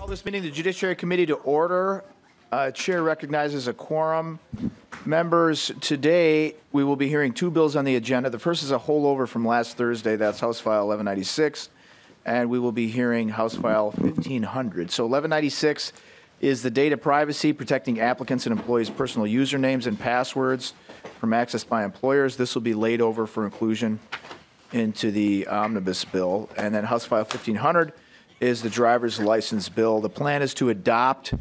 Call this meeting of the Judiciary Committee to order. Chair recognizes a quorum. Members, today we will be hearing two bills on the agenda. The first is a holdover from last Thursday. That's House File 1196. And we will be hearing House File 1500. So 1196 is the data privacy, protecting applicants and employees' personal usernames and passwords from access by employers. This will be laid over for inclusion into the omnibus bill. And then House File 1500 is the driver's license bill. The plan is to adopt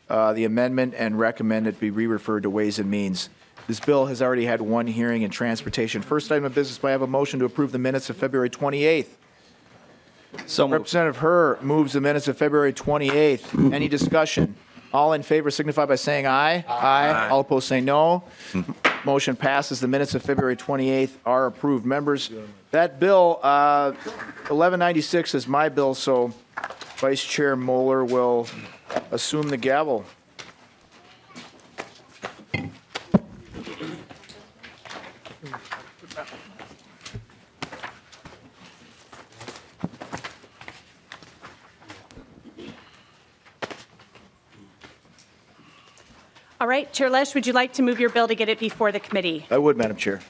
the amendment and recommend it be re-referred to Ways and Means. This bill has already had one hearing in transportation. First item of business, I have a motion to approve the minutes of February 28th. So Representative Herr moves the minutes of February 28th. Any discussion? All in favor signify by saying aye. Aye. All opposed say no. Motion passes. The minutes of February 28th are approved. Members, that bill, 1196 is my bill, so Vice Chair Moeller will assume the gavel. All right, Chair Lesch, would you like to move your bill to get it before the committee? I would, Madam Chair.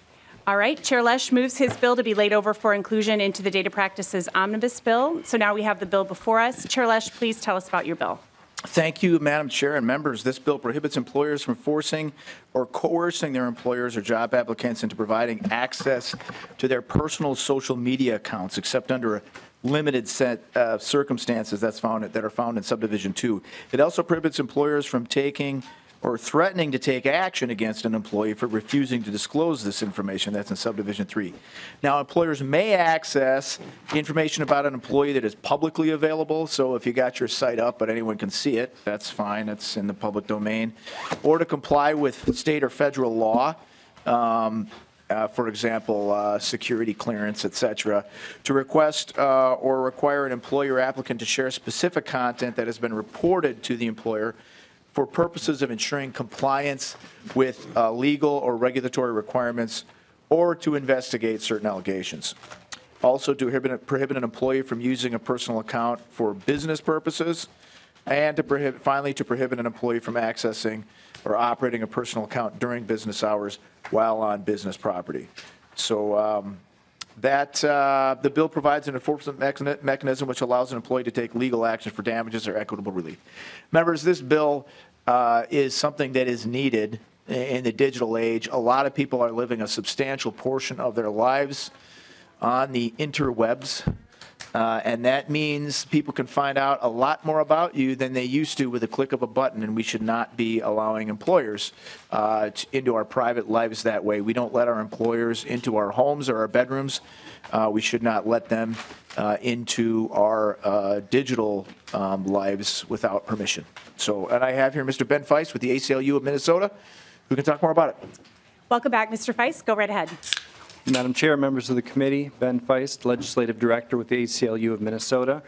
All right, Chair Lesch moves his bill to be laid over for inclusion into the Data Practices Omnibus Bill. So now we have the bill before us. Chair Lesch, please tell us about your bill. Thank you, Madam Chair and members. This bill prohibits employers from forcing or coercing their employers or job applicants into providing access to their personal social media accounts, except under a limited set of circumstances that are found in Subdivision 2. It also prohibits employers from taking or threatening to take action against an employee for refusing to disclose this information. That's in Subdivision 3. Now, employers may access information about an employee that is publicly available. So if you got your site up but anyone can see it, that's fine. It's in the public domain. Or to comply with state or federal law. For example, security clearance, et cetera, to request or require an employer or applicant to share specific content that has been reported to the employer for purposes of ensuring compliance with legal or regulatory requirements, or to investigate certain allegations. Also, to prohibit an employee from using a personal account for business purposes, and to prohibit an employee from accessing or operating a personal account during business hours while on business property. So the bill provides an enforcement mechanism which allows an employee to take legal action for damages or equitable relief. Members, this bill is something that is needed in the digital age. A lot of people are living a substantial portion of their lives on the interwebs, and that means people can find out a lot more about you than they used to with a click of a button, and we should not be allowing employers into our private lives that way. We don't let our employers into our homes or our bedrooms. We should not let them into our digital lives without permission. So, and I have here Mr. Ben Feist with the ACLU of Minnesota, who can talk more about it. Welcome back, Mr. Feist. Go right ahead. Madam Chair, members of the committee, Ben Feist, Legislative Director with the ACLU of Minnesota.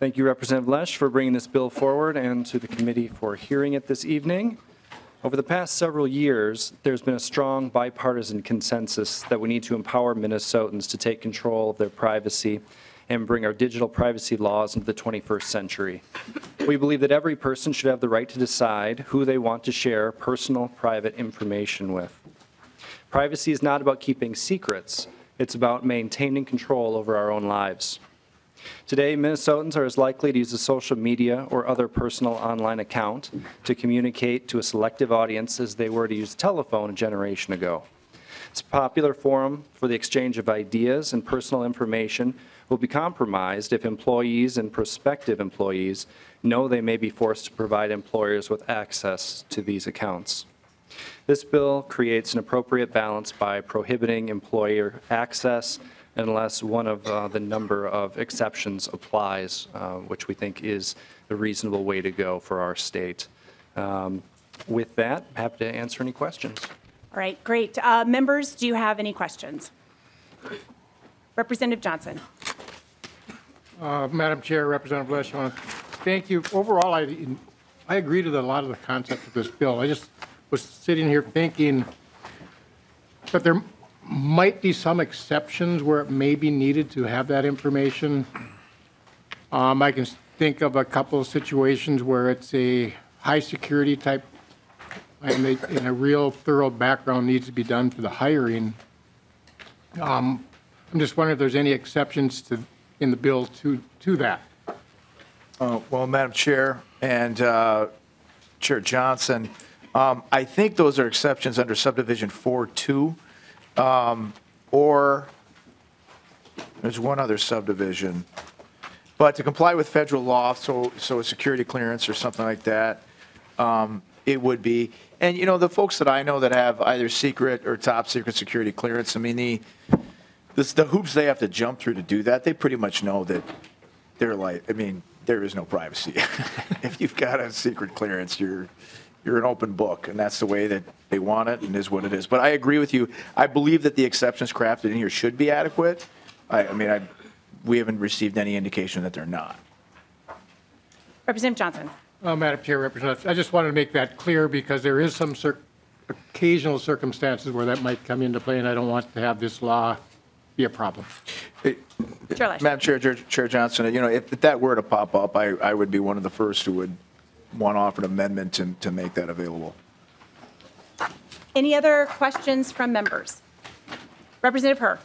Thank you, Representative Lesch, for bringing this bill forward and to the committee for hearing it this evening. Over the past several years, there's been a strong bipartisan consensus that we need to empower Minnesotans to take control of their privacy and bring our digital privacy laws into the 21st century. We believe that every person should have the right to decide who they want to share personal, private information with. Privacy is not about keeping secrets. It's about maintaining control over our own lives. Today, Minnesotans are as likely to use a social media or other personal online account to communicate to a selective audience as they were to use a telephone a generation ago. It's a popular forum for the exchange of ideas, and personal information will be compromised if employees and prospective employees know they may be forced to provide employers with access to these accounts. This bill creates an appropriate balance by prohibiting employer access unless one of the number of exceptions applies, which we think is the reasonable way to go for our state. With that, happy to answer any questions. All right, great. Members, do you have any questions? Representative Johnson. Madam Chair, Representative Lesch, I want to thank you. Overall, I agree to a lot of the concept of this bill. I just was sitting here thinking that there might be some exceptions where it may be needed to have that information. I can think of a couple of situations where it's a high security type and a real thorough background needs to be done for the hiring. I'm just wondering if there's any exceptions in the bill to that. Well, Madam Chair and Chair Johnson, I think those are exceptions under subdivision 4.2, or there's one other subdivision. But to comply with federal law, so a security clearance or something like that, it would be. And, you know, the folks that I know that have either secret or top secret security clearance, I mean, the hoops they have to jump through to do that, they pretty much know that they're like, I mean, there is no privacy. If you've got a secret clearance, you're an open book, and that's the way that they want it and is what it is. But I agree with you. I believe that the exceptions crafted in here should be adequate. We haven't received any indication that they're not. Representative Johnson. Madam Chair, Representative, I just wanted to make that clear because there is some occasional circumstances where that might come into play, and I don't want to have this law be a problem. Chair Lesch. Madam Chair, Chair Johnson, you know, if that were to pop up, I would be one of the first who would want to offer an amendment to make that available. Any other questions from members? Representative Herr.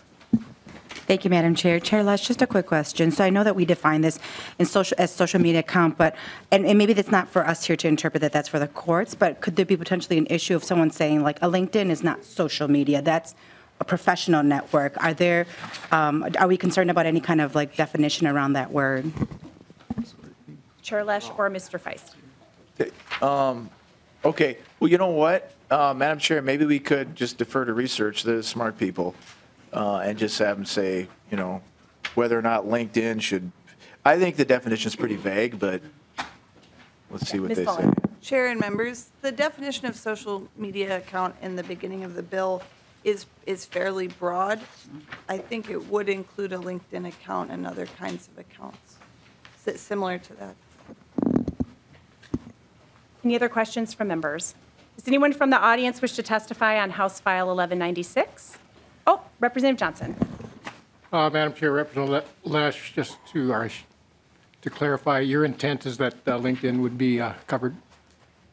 Thank you, Madam Chair. Chair Lesch, just a quick question. So I know that we define this as social media account, but, and maybe that's not for us here to interpret that, that's for the courts, but could there be potentially an issue of someone saying like a LinkedIn is not social media, that's a professional network? Are we concerned about any kind of like definition around that word? Chair Lesch or Mr. Feist? Okay, well, you know what, Madam Chair, maybe we could just defer to research, the smart people, and just have them say, you know, whether or not LinkedIn should, I think the definition is pretty vague, but let's see what Ms. they say. Fuller. Chair and members, the definition of social media account in the beginning of the bill is fairly broad. I think it would include a LinkedIn account and other kinds of accounts similar to that. Any other questions from members? Does anyone from the audience wish to testify on House File 1196? Oh, Representative Johnson. Madam Chair, Representative Lesch, just to clarify, your intent is that LinkedIn would be covered?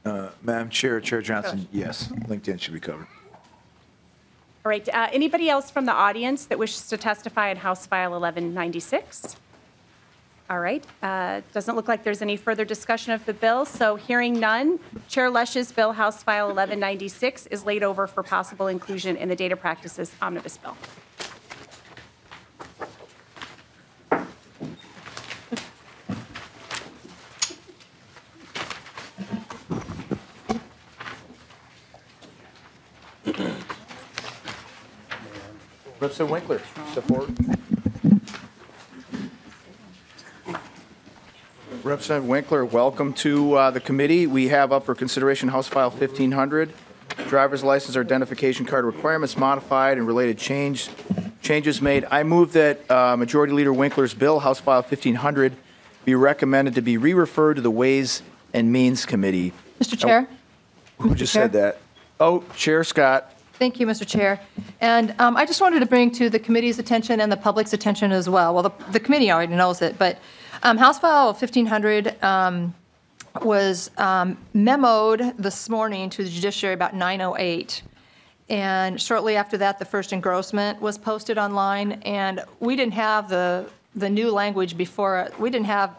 Madam Chair, Chair Johnson, yes, LinkedIn should be covered. All right, anybody else from the audience that wishes to testify on House File 1196? All right, doesn't look like there's any further discussion of the bill, so hearing none, Chair Lesch's bill, House File 1196, is laid over for possible inclusion in the Data Practices Omnibus Bill. Representative Winkler, support. Representative Winkler, welcome to the committee. We have up for consideration House File 1500, driver's license or identification card requirements modified and related changes made. I move that Majority Leader Winkler's bill, House File 1500, be recommended to be re-referred to the Ways and Means Committee. Mr. Chair? Who just said that? Oh, Chair Scott. Thank you, Mr. Chair. And I just wanted to bring to the committee's attention and the public's attention as well. Well, the committee already knows it, but House File 1500 was memoed this morning to the Judiciary about 9:08. And shortly after that, the first engrossment was posted online, and we didn't have the new language before. We didn't have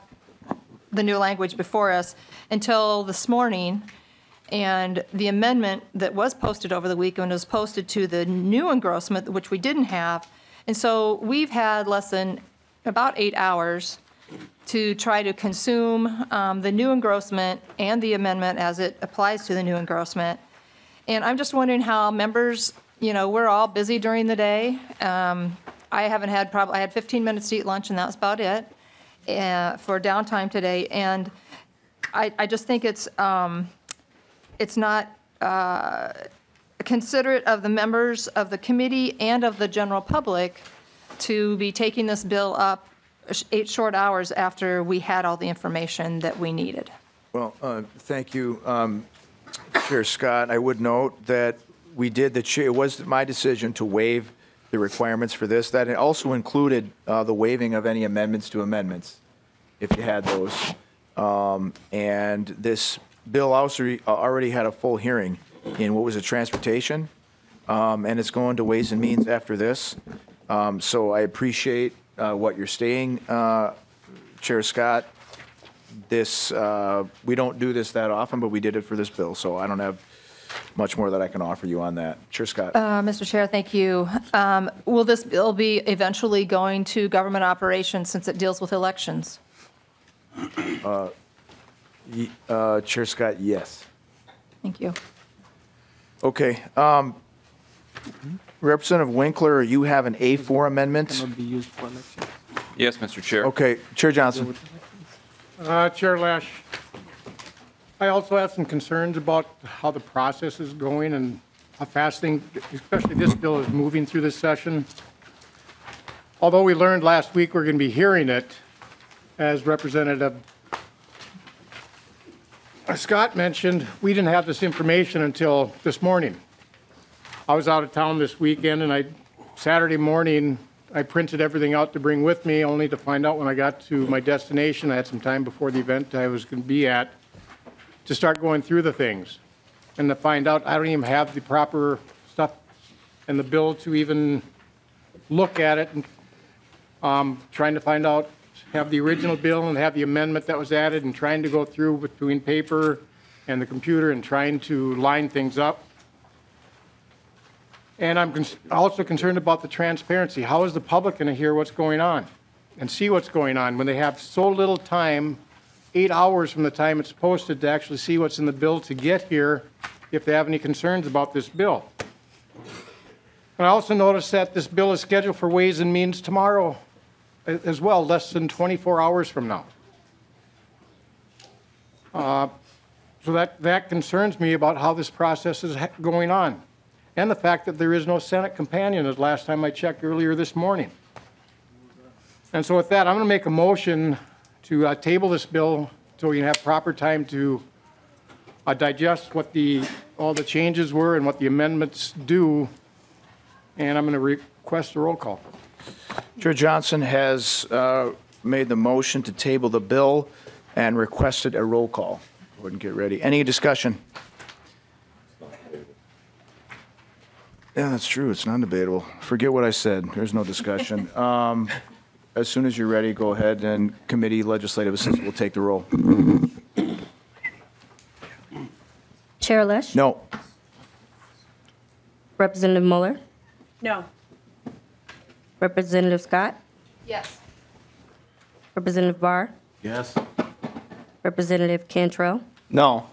the new language before us until this morning. And the amendment that was posted over the weekend was posted to the new engrossment, which we didn't have. And so we've had less than about 8 hours to try to consume the new engrossment and the amendment as it applies to the new engrossment. And I'm just wondering how members, you know, we're all busy during the day. I had 15 minutes to eat lunch, and that was about it for downtime today. And I just think it's not considerate of the members of the committee and of the general public to be taking this bill up 8 short hours after we had all the information that we needed. Well, thank you, Chair Scott. I would note that it was my decision to waive the requirements for this. That it also included the waiving of any amendments to amendments. if you had those. And this bill also already had a full hearing in, what was it, transportation? And it's going to Ways and Means after this. So I appreciate what you're stating, Chair Scott. This, we don't do this that often, but we did it for this bill, so I don't have much more that I can offer you on that. Chair Scott. Mr. Chair, thank you. Will this bill be eventually going to government operations since it deals with elections? Chair Scott, yes. Thank you. Okay. Representative Winkler, you have an A4 amendment? Yes, Mr. Chair. Okay, Chair Johnson. Chair Lesch, I also have some concerns about how the process is going and how fast things, especially this bill, is moving through this session. Although we learned last week we're going to be hearing it, as Representative Scott mentioned, we didn't have this information until this morning. I was out of town this weekend, and Saturday morning, I printed everything out to bring with me, only to find out when I got to my destination, I had some time before the event I was going to be at, to start going through the things. And to find out I don't even have the proper stuff in the bill to even look at it. And trying to find out, have the original bill and have the amendment that was added, and trying to go through between paper and the computer and trying to line things up. And I'm also concerned about the transparency. How is the public going to hear what's going on and see what's going on when they have so little time, 8 hours from the time it's posted, to actually see what's in the bill to get here if they have any concerns about this bill? And I also noticed that this bill is scheduled for Ways and Means tomorrow as well, less than 24 hours from now. So that concerns me about how this process is going on. And the fact that there is no Senate companion, as last time I checked earlier this morning. And so with that, I'm going to make a motion to table this bill so we can have proper time to digest what all the changes were and what the amendments do. And I'm going to request a roll call. Chair Johnson has made the motion to table the bill and requested a roll call. Go ahead and get ready. Any discussion? Yeah, that's true. It's non-debatable. Forget what I said. There's no discussion. As soon as you're ready, go ahead, and committee legislative assistant will take the roll. Chair Lesch? No. Representative Mueller? No. Representative Scott? Yes. Representative Barr? Yes. Representative Cantrell? No.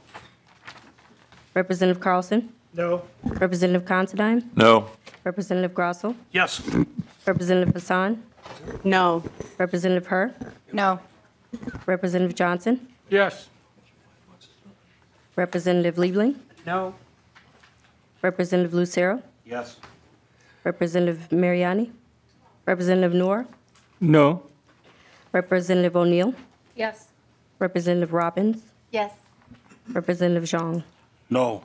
Representative Carlson? No. Representative Considine? No. Representative Grossel? Yes. Representative Hassan? No. Representative Herr? No. Representative Johnson? Yes. Representative Liebling? No. Representative Lucero? Yes. Representative Mariani? Representative Noor? No. Representative O'Neill? Yes. Representative Robbins? Yes. Representative Zhang? No.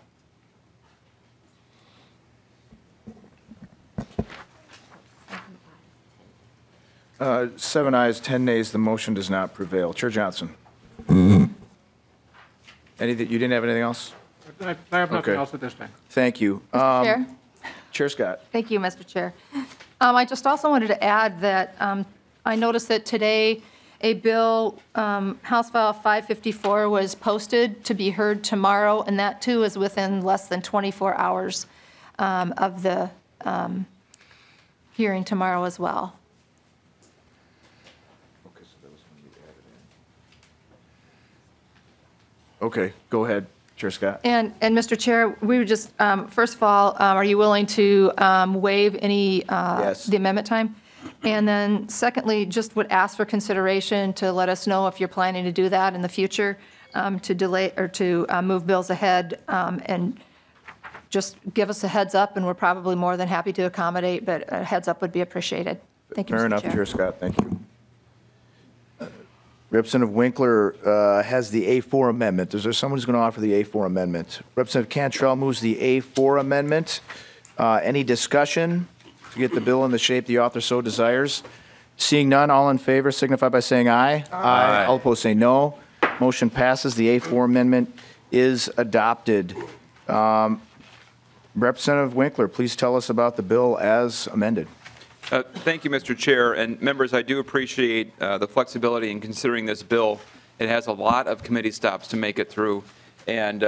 Seven ayes, 10 nays. The motion does not prevail. Chair Johnson. You didn't have anything else? I have nothing Okay. else at this time. Thank you. Chair? Chair Scott. Thank you, Mr. Chair. I just also wanted to add that I noticed that today a bill, House File 554, was posted to be heard tomorrow, and that too is within less than 24 hours of the hearing tomorrow as well. Okay, go ahead, Chair Scott. And Mr. Chair, we would just, first of all, are you willing to waive any, Yes. the amendment time? And then secondly, just would ask for consideration to let us know if you're planning to do that in the future, to delay or to move bills ahead, and just give us a heads up, and we're probably more than happy to accommodate, but a heads up would be appreciated. Thank you, Mr. Fair enough, Chair. Chair Scott, thank you. Representative Winkler has the A4 amendment. Is there someone who's going to offer the A4 amendment? Representative Cantrell moves the A4 amendment. Any discussion to get the bill in the shape the author so desires? Seeing none, all in favor signify by saying aye. Aye. All opposed say no. Motion passes. The A4 amendment is adopted. Representative Winkler, please tell us about the bill as amended. Thank you, Mr. Chair. And members, I do appreciate the flexibility in considering this bill. It has a lot of committee stops to make it through. And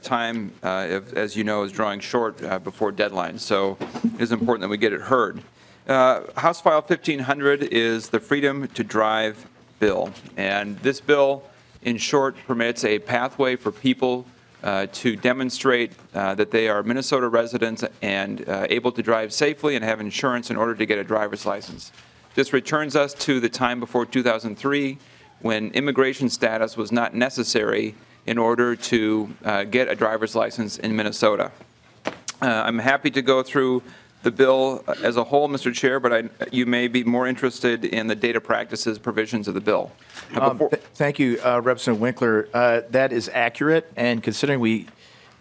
time, as you know, is drawing short before deadline. So it is important that we get it heard. House File 1500 is the Freedom to Drive bill. And this bill, in short, permits a pathway for people to demonstrate that they are Minnesota residents and able to drive safely and have insurance in order to get a driver's license. This returns us to the time before 2003 when immigration status was not necessary in order to get a driver's license in Minnesota. I'm happy to go through the bill as a whole, Mr. Chair, but you may be more interested in the data practices provisions of the bill. Thank you, Representative Winkler. That is accurate, and considering we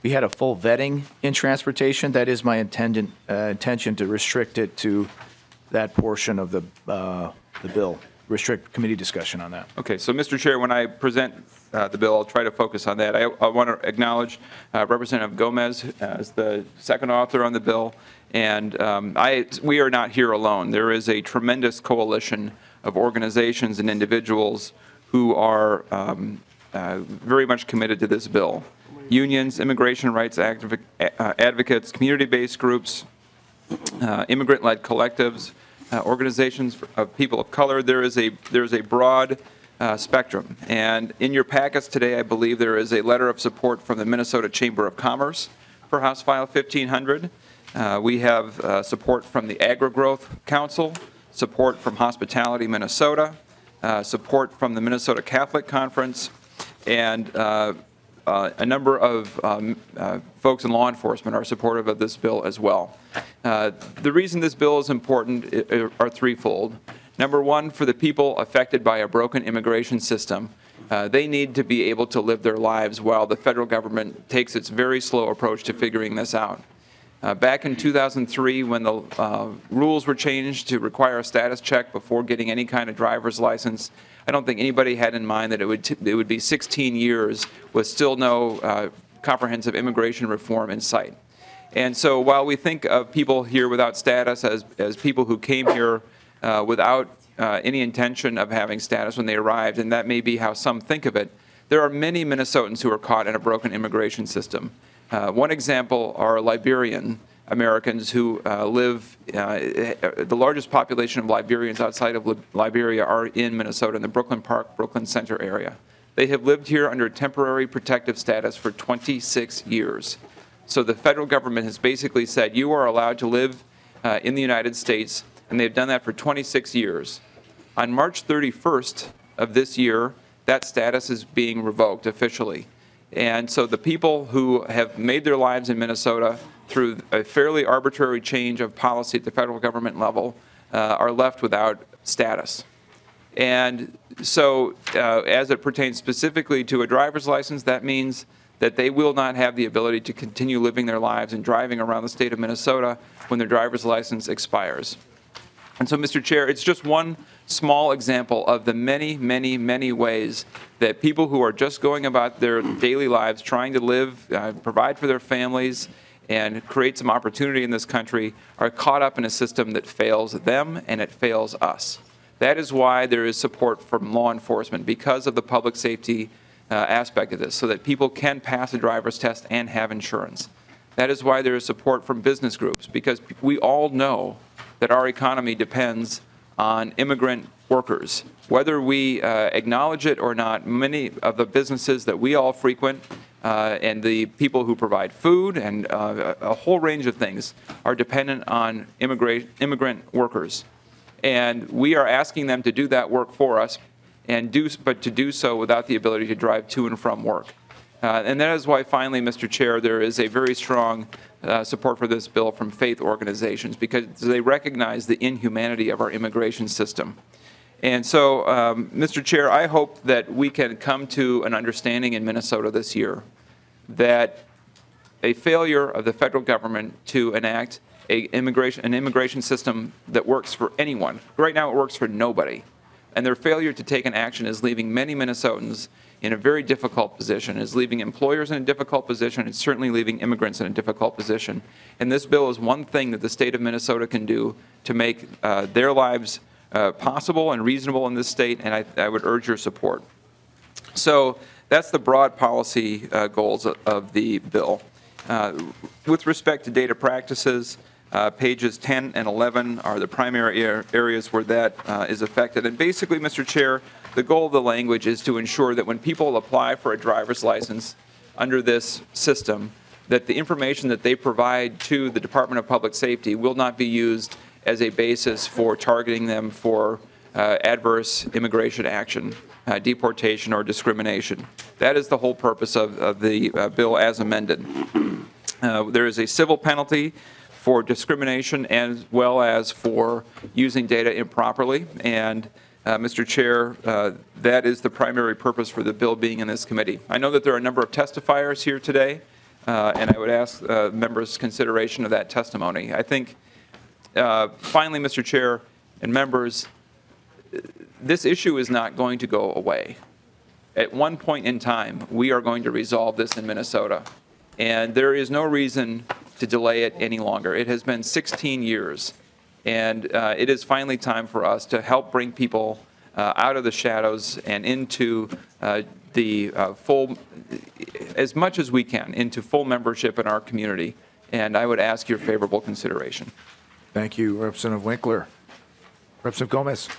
had a full vetting in transportation, that is my intention to restrict it to that portion of the bill, restrict committee discussion on that. Okay, so Mr. Chair, when I present the bill, I'll try to focus on that. I want to acknowledge Representative Gomez as the second author on the bill, and we are not here alone. There is a tremendous coalition of organizations and individuals who are very much committed to this bill. Unions, immigration rights advocates, community-based groups, immigrant-led collectives, organizations of people of color. There is a broad spectrum. And in your packets today, I believe there is a letter of support from the Minnesota Chamber of Commerce for House File 1500. We have support from the Agri-Growth Council, support from Hospitality Minnesota, support from the Minnesota Catholic Conference, and a number of folks in law enforcement are supportive of this bill as well. The reason this bill is important are threefold. Number one, for the people affected by a broken immigration system, they need to be able to live their lives while the federal government takes its very slow approach to figuring this out. Back in 2003, when the rules were changed to require a status check before getting any kind of driver's license, I don't think anybody had in mind that it would be 16 years with still no comprehensive immigration reform in sight. And so while we think of people here without status as people who came here without any intention of having status when they arrived, and that may be how some think of it, there are many Minnesotans who are caught in a broken immigration system. One example are Liberian Americans who live, the largest population of Liberians outside of Liberia are in Minnesota, in the Brooklyn Park, Brooklyn Center area. They have lived here under temporary protective status for 26 years. So the federal government has basically said you are allowed to live in the United States, and they've done that for 26 years. On March 31st of this year, that status is being revoked officially. And so the people who have made their lives in Minnesota through a fairly arbitrary change of policy at the federal government level are left without status. And so as it pertains specifically to a driver's license, that means that they will not have the ability to continue living their lives and driving around the state of Minnesota when their driver's license expires. And so, Mr. Chair, it's just one small example of the many, many, many ways that people who are just going about their daily lives, trying to live, provide for their families, and create some opportunity in this country are caught up in a system that fails them and it fails us. That is why there is support from law enforcement, because of the public safety aspect of this, so that people can pass a driver's test and have insurance. That is why there is support from business groups, because we all know that our economy depends on immigrant workers. Whether we acknowledge it or not, many of the businesses that we all frequent and the people who provide food and a whole range of things are dependent on immigrant workers. And we are asking them to do that work for us, but to do so without the ability to drive to and from work. And that is why, finally, Mr. Chair, there is a very strong support for this bill from faith organizations, because they recognize the inhumanity of our immigration system. And so, Mr. Chair, I hope that we can come to an understanding in Minnesota this year that a failure of the federal government to enact an immigration system that works for anyone. Right now, it works for nobody. And their failure to take an action is leaving many Minnesotans in a very difficult position, is leaving employers in a difficult position, and certainly leaving immigrants in a difficult position. And this bill is one thing that the state of Minnesota can do to make their lives possible and reasonable in this state, and I would urge your support. So that's the broad policy goals of the bill. With respect to data practices, pages 10 and 11 are the primary areas where that is affected. And basically, Mr. Chair, the goal of the language is to ensure that when people apply for a driver's license under this system, that the information that they provide to the Department of Public Safety will not be used as a basis for targeting them for adverse immigration action, deportation, or discrimination. That is the whole purpose of the bill as amended. There is a civil penalty for discrimination as well as for using data improperly. And Mr. Chair, that is the primary purpose for the bill being in this committee. I know that there are a number of testifiers here today, and I would ask members' consideration of that testimony. I think, finally, Mr. Chair and members, this issue is not going to go away. At one point in time, we are going to resolve this in Minnesota, and there is no reason to delay it any longer. It has been 16 years, and it is finally time for us to help bring people out of the shadows and into the full, as much as we can, into full membership in our community. And I would ask your favorable consideration. Thank you, Representative Winkler. Representative Gomez.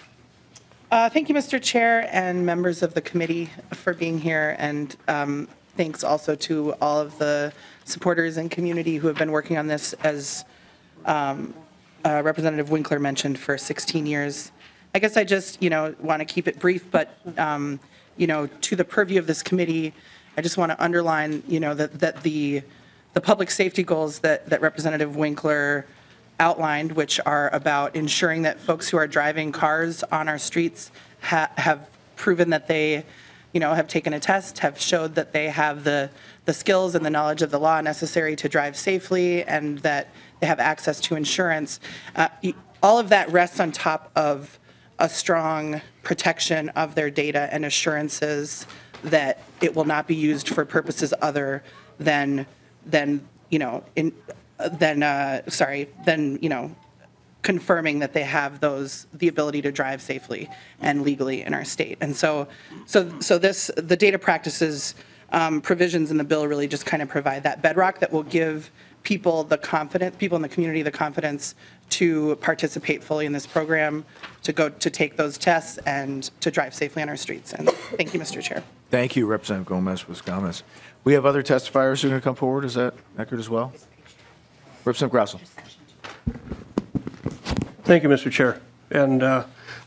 Thank you, Mr. Chair, and members of the committee for being here, and thanks also to all of the supporters and community who have been working on this, as Representative Winkler mentioned, for 16 years. I guess I just, want to keep it brief, but, to the purview of this committee, I just want to underline, that the public safety goals that Representative Winkler outlined, which are about ensuring that folks who are driving cars on our streets have proven that they, have taken a test, have showed that they have the skills and the knowledge of the law necessary to drive safely, and that they have access to insurance. All of that rests on top of a strong protection of their data and assurances that it will not be used for purposes other than confirming that they have the ability to drive safely and legally in our state. And so the data practices provisions in the bill really just kind of provide that bedrock that will give people in the community the confidence to participate fully in this program, to take those tests, and to drive safely on our streets. And thank you, Mr. Chair. Thank you, Representative Gomez. We have other testifiers who are going to come forward. Is that accurate as well? Representative Grossell. Thank you, Mr. Chair. And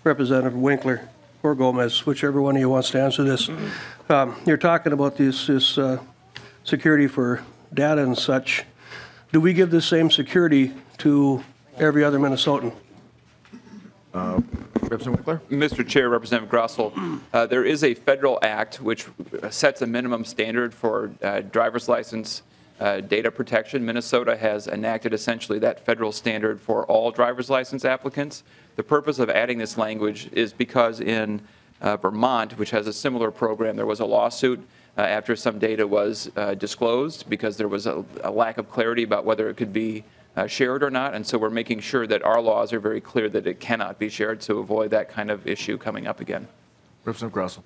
Representative Winkler or Gomez, whichever one of you wants to answer this. You're talking about this security for data and such. Do we give the same security to every other Minnesotan? Representative Winkler? Mr. Chair, Representative Grossell, there is a federal act which sets a minimum standard for driver's license data protection. Minnesota has enacted essentially that federal standard for all driver's license applicants. The purpose of adding this language is because in Vermont, which has a similar program, there was a lawsuit after some data was disclosed because there was a lack of clarity about whether it could be shared or not. And so we're making sure that our laws are very clear that it cannot be shared to avoid that kind of issue coming up again. Representative Grossell.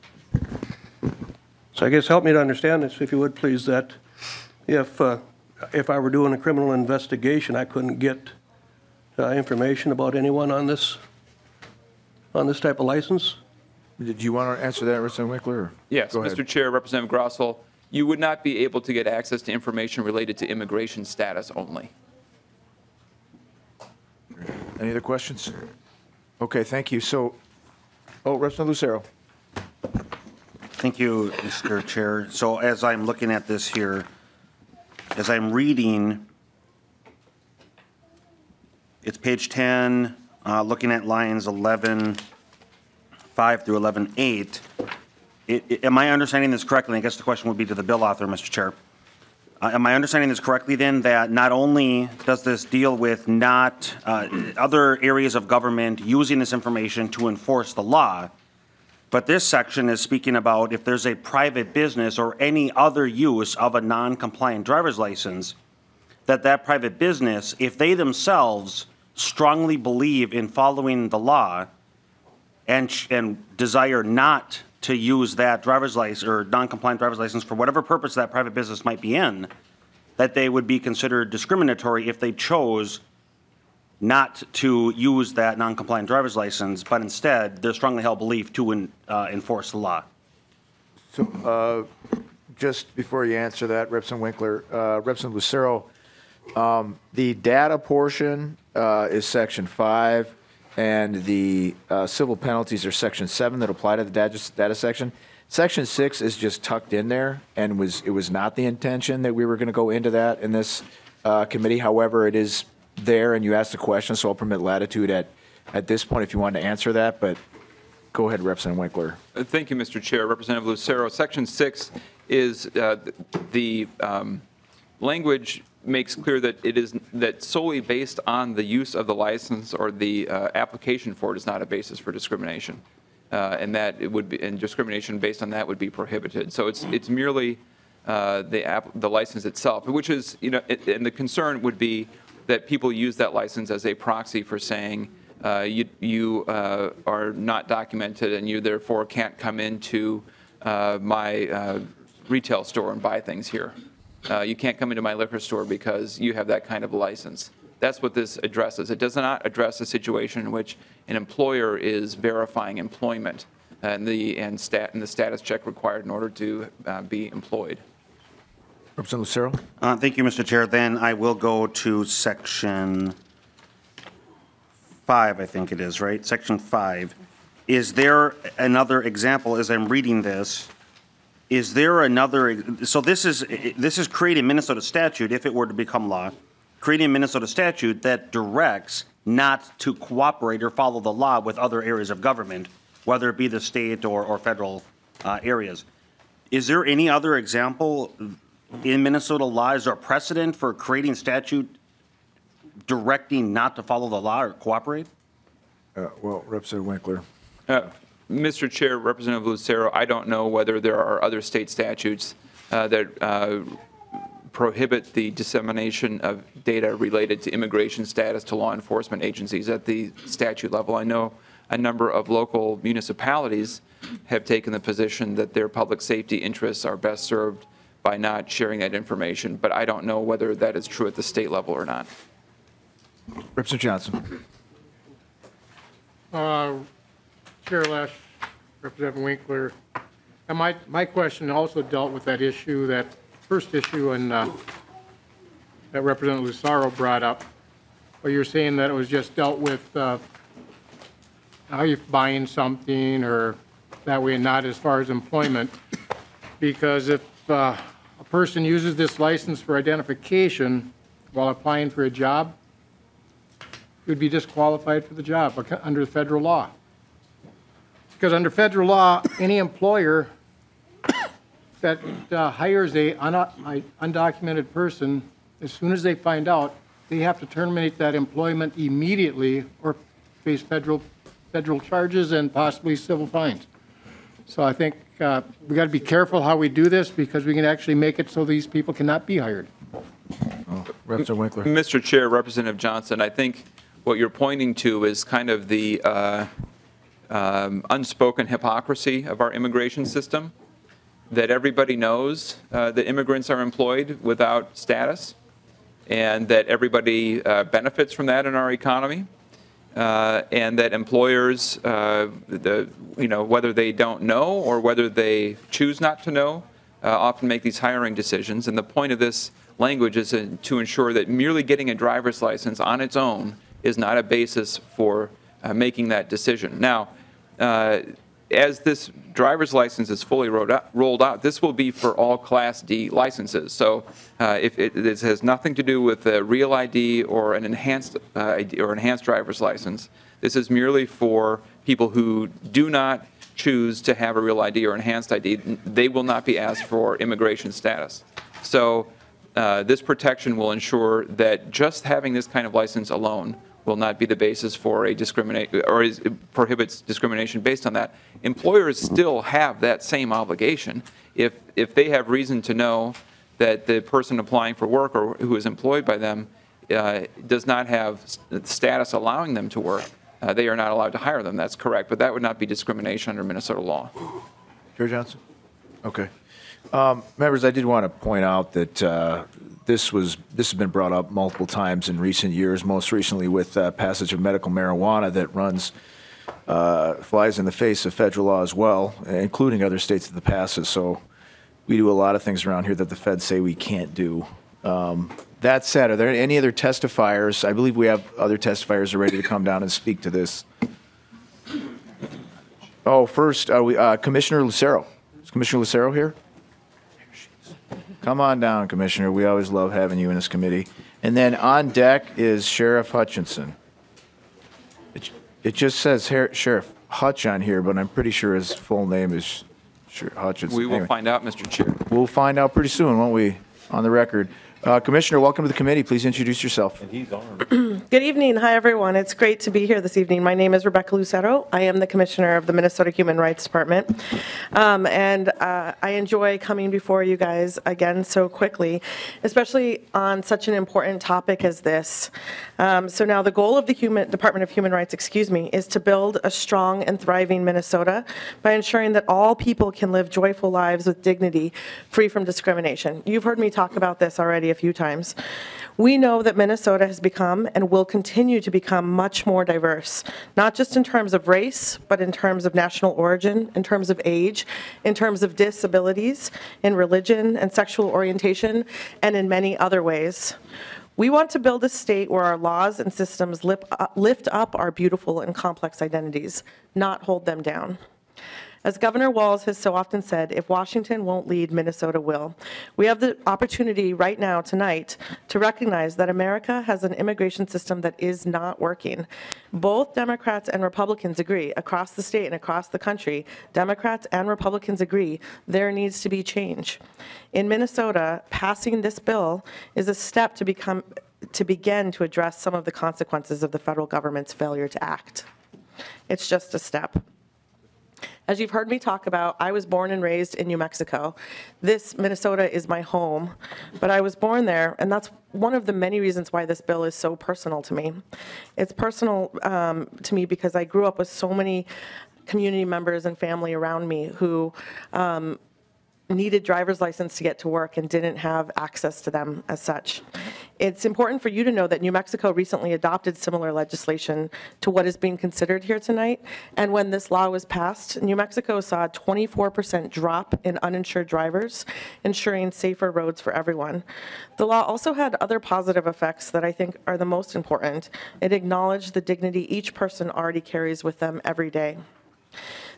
So I guess help me to understand this, if you would, please, that if I were doing a criminal investigation, I couldn't get information about anyone on this type of license? Did you want to answer that, Representative Winkler? Or? Yes, Mr. Chair, Representative Grossell, you would not be able to get access to information related to immigration status only. Any other questions? Okay, thank you. So, Representative Lucero. Thank you, Mr. Chair. So as I'm looking at this here, as I'm reading, it's page 10, looking at lines 11.5 through 11.8. Am I understanding this correctly? I guess the question would be to the bill author, Mr. Chair. Am I understanding this correctly then, that not only does this deal with not other areas of government using this information to enforce the law, but this section is speaking about if there's a private business or any other use of a non-compliant driver's license, that private business, if they themselves strongly believe in following the law and desire not to use that driver's license or non-compliant driver's license for whatever purpose that private business might be in, that they would be considered discriminatory if they chose not to use that non-compliant driver's license, but instead their strongly held belief to enforce the law. So just before you answer that, Representative Winkler, Representative Lucero, the data portion is Section 5, and the civil penalties are Section 7 that apply to the data section. Section 6 is just tucked in there, and it was not the intention that we were going to go into that in this committee. However, it is there, and you asked a question, so I'll permit latitude at this point if you want to answer that, but go ahead, Representative Winkler. Thank you, Mr. Chair. Representative Lucero, Section 6 is the language makes clear that it is that solely based on the use of the license or the application for it is not a basis for discrimination, and that it would be, and discrimination based on that would be prohibited. So it's merely the license itself, which is, you know, and the concern would be that people use that license as a proxy for saying you are not documented and you therefore can't come into my retail store and buy things here. You can't come into my liquor store because you have that kind of license. That's what this addresses. It does not address a situation in which an employer is verifying employment and the status check required in order to be employed. Representative Lucero. Thank you, Mr. Chair. Then I will go to Section 5, I think it is, right? Section 5. Is there another example as I'm reading this? Is there another, so this is creating Minnesota statute, if it were to become law, creating a Minnesota statute that directs not to cooperate or follow the law with other areas of government, whether it be the state or federal areas. Is there any other example in Minnesota law? Is there a precedent for creating statute directing not to follow the law or cooperate? Well, Representative Winkler. Mr. Chair, Representative Lucero, I don't know whether there are other state statutes that prohibit the dissemination of data related to immigration status to law enforcement agencies at the statute level. I know a number of local municipalities have taken the position that their public safety interests are best served by not sharing that information, but I don't know whether that is true at the state level or not. Representative Johnson. Chair Lesch, Representative Winkler, and my question also dealt with that issue, that first issue that Representative Lucero brought up, where you're saying that it was just dealt with how you're buying something or that way, not as far as employment. Because if a person uses this license for identification while applying for a job, he would be disqualified for the job under federal law. Because under federal law, any employer that hires a undocumented person, as soon as they find out, they have to terminate that employment immediately or face federal charges and possibly civil fines. So I think we got to be careful how we do this, because we can actually make it so these people cannot be hired. Representative Winkler. Mr. Chair, Representative Johnson, I think what you're pointing to is kind of the unspoken hypocrisy of our immigration system, that everybody knows that immigrants are employed without status, and that everybody benefits from that in our economy, and that employers, whether they don't know or whether they choose not to know, often make these hiring decisions. And the point of this language is to ensure that merely getting a driver's license on its own is not a basis for making that decision. Now, as this driver's license is fully rolled out, this will be for all Class D licenses. So this has nothing to do with a real ID or an enhanced ID or enhanced driver's license. This is merely for people who do not choose to have a real ID or enhanced ID. They will not be asked for immigration status. So this protection will ensure that just having this kind of license alone will not be the basis for a prohibits discrimination based on that. Employers still have that same obligation. If they have reason to know that the person applying for work or who is employed by them does not have status allowing them to work, they are not allowed to hire them. That's correct, but that would not be discrimination under Minnesota law. Chair Johnson? Okay. Members, I did want to point out that this has been brought up multiple times in recent years, most recently with passage of medical marijuana that flies in the face of federal law as well, including other states that passes. So we do a lot of things around here that the feds say we can't do. That said, are there any other testifiers? I believe we have other testifiers who are ready to come down and speak to this. Oh, first, Commissioner Lucero. Is Commissioner Lucero here? Come on down, Commissioner. We always love having you in this committee. And then on deck is Sheriff Hutchinson. It just says Sheriff Hutch on here, but I'm pretty sure his full name is Sheriff Hutchinson. We will Anyway, find out, Mr. Chair. we'll find out pretty soon, won't we, on the record. Commissioner, welcome to the committee. Please introduce yourself. Good evening. Hi, everyone. It's great to be here this evening. My name is Rebecca Lucero. I am the Commissioner of the Minnesota Human Rights Department. I enjoy coming before you guys again so quickly, especially on such an important topic as this. So now the goal of the Department of Human Rights, is to build a strong and thriving Minnesota by ensuring that all people can live joyful lives with dignity, free from discrimination. You've heard me talk about this already a few times. We know that Minnesota has become and will continue to become much more diverse, not just in terms of race, but in terms of national origin, in terms of age, in terms of disabilities, in religion and sexual orientation, and in many other ways. We want to build a state where our laws and systems lift up our beautiful and complex identities, not hold them down. As Governor Walz has so often said, if Washington won't lead, Minnesota will. We have the opportunity right now, tonight, to recognize that America has an immigration system that is not working. Both Democrats and Republicans agree, across the state and across the country, Democrats and Republicans agree there needs to be change. In Minnesota, passing this bill is a step to begin to address some of the consequences of the federal government's failure to act. It's just a step. As you've heard me talk about, I was born and raised in New Mexico. This Minnesota is my home, but I was born there, and that's one of the many reasons why this bill is so personal to me. It's personal to me because I grew up with so many community members and family around me who needed driver's license to get to work and didn't have access to them as such. It's important for you to know that New Mexico recently adopted similar legislation to what is being considered here tonight. And when this law was passed, New Mexico saw a 24% drop in uninsured drivers, ensuring safer roads for everyone. The law also had other positive effects that I think are the most important. It acknowledged the dignity each person already carries with them every day.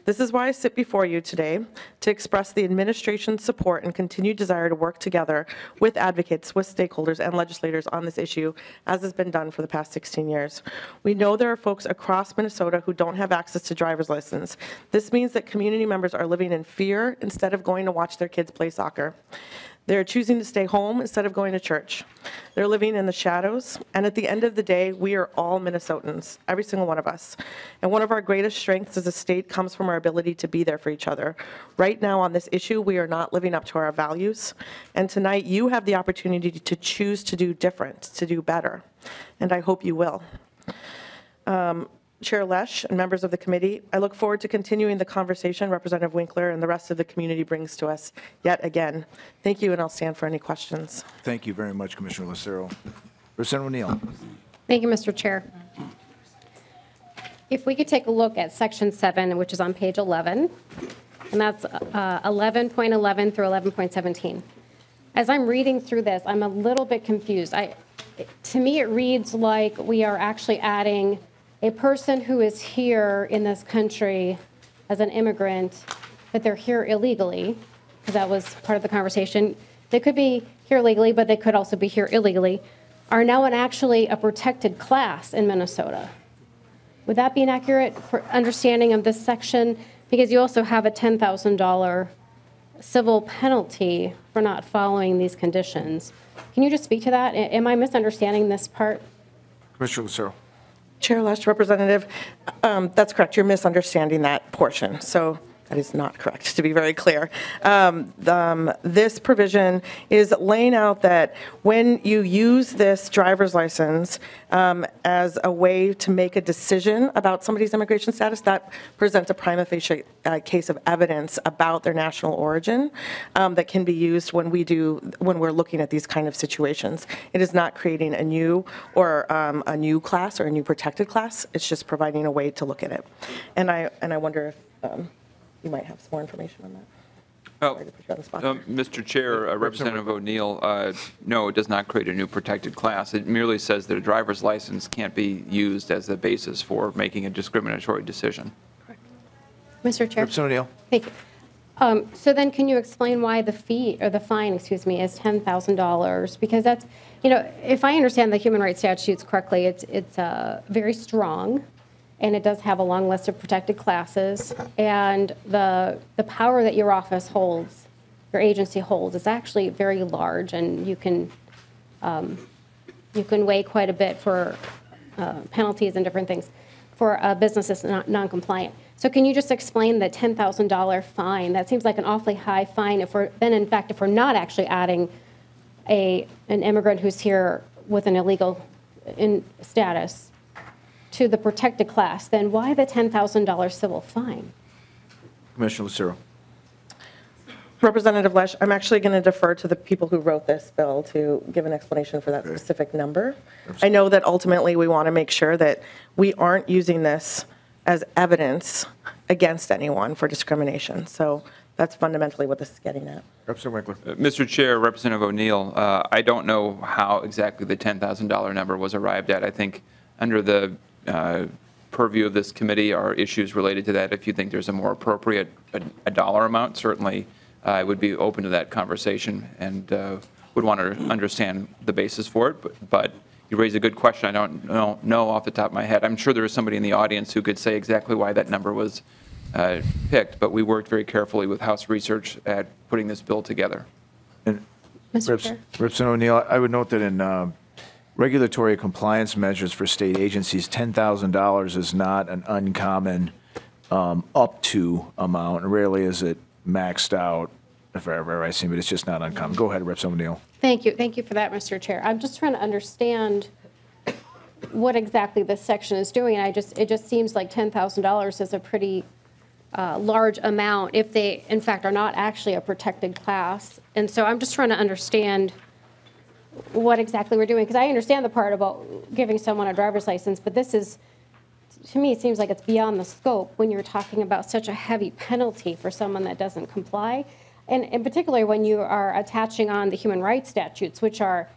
This is why I sit before you today to express the administration's support and continued desire to work together with advocates, with stakeholders, and legislators on this issue, as has been done for the past 16 years. We know there are folks across Minnesota who don't have access to driver's license. This means that community members are living in fear instead of going to watch their kids play soccer. They're choosing to stay home instead of going to church. They're living in the shadows, and at the end of the day, we are all Minnesotans, every single one of us. And one of our greatest strengths as a state comes from our ability to be there for each other. Right now on this issue, we are not living up to our values, and tonight you have the opportunity to choose to do different, to do better, and I hope you will. Chair Lesch and members of the committee, I look forward to continuing the conversation Representative Winkler and the rest of the community brings to us yet again. Thank you, and I'll stand for any questions. Thank you very much, Commissioner Lucero. Representative O'Neill. Thank you, Mr. Chair. If we could take a look at Section 7, which is on page 11, and that's 11.11 through 11.17. As I'm reading through this, I'm a little bit confused. To me, it reads like we are actually adding a person who is here in this country as an immigrant, but they're here illegally, because that was part of the conversation. They could be here legally, but they could also be here illegally, are now actually a protected class in Minnesota. Would that be an accurate understanding of this section? Because you also have a $10,000 civil penalty for not following these conditions. Can you just speak to that? Am I misunderstanding this part? Commissioner Lucero. Chair Lesch, Representative, that's correct. You're misunderstanding that portion. So that is not correct, to be very clear. This provision is laying out that when you use this driver's license as a way to make a decision about somebody's immigration status, that presents a prima facie case of evidence about their national origin that can be used when we're looking at these kind of situations. It is not creating a new class or a new protected class. It's just providing a way to look at it. And I wonder if you might have some more information on that. Sorry to put you on the spot. Mr. Chair, Representative O'Neill, no, it does not create a new protected class. It merely says that a driver's license can't be used as the basis for making a discriminatory decision. Mr. Chair? Representative O'Neill. Thank you. So then can you explain why the fine, is $10,000? Because that's, if I understand the human rights statutes correctly, it's very strong, and it does have a long list of protected classes, and the power that your office holds, your agency holds, is actually very large, and you can weigh quite a bit for penalties and different things for a business that's not non-compliant. So can you just explain the $10,000 fine? That seems like an awfully high fine if we're not actually adding an immigrant who's here with an illegal status to the protected class, then why the $10,000 civil fine? Commissioner Lucero. Representative Lesch, I'm actually going to defer to the people who wrote this bill to give an explanation for that specific number. I know that ultimately we want to make sure that we aren't using this as evidence against anyone for discrimination. So that's fundamentally what this is getting at. Representative Winkler. Mr. Chair, Representative O'Neill, I don't know how exactly the $10,000 number was arrived at. I think under the purview of this committee are issues related to that. If you think there's a more appropriate a dollar amount, certainly I would be open to that conversation and would want to understand the basis for it. But you raise a good question. I don't know off the top of my head. I'm sure there is somebody in the audience who could say exactly why that number was picked, but we worked very carefully with House research at putting this bill together. And Mr. Chair? Representative O'Neill, I would note that in regulatory compliance measures for state agencies, $10,000 is not an uncommon up to amount. Rarely is it maxed out, if ever I've seen, but it's just not uncommon. Go ahead, Representative O'Neill. Thank you. Thank you for that, Mr. Chair. I'm just trying to understand what exactly this section is doing. It just seems like $10,000 is a pretty large amount if they, in fact, are not actually a protected class. And so I'm just trying to understand what exactly we're doing, because I understand the part about giving someone a driver's license, but this is, to me, it seems like it's beyond the scope when you're talking about such a heavy penalty for someone that doesn't comply. And in particular, when you are attaching on the human rights statutes, which are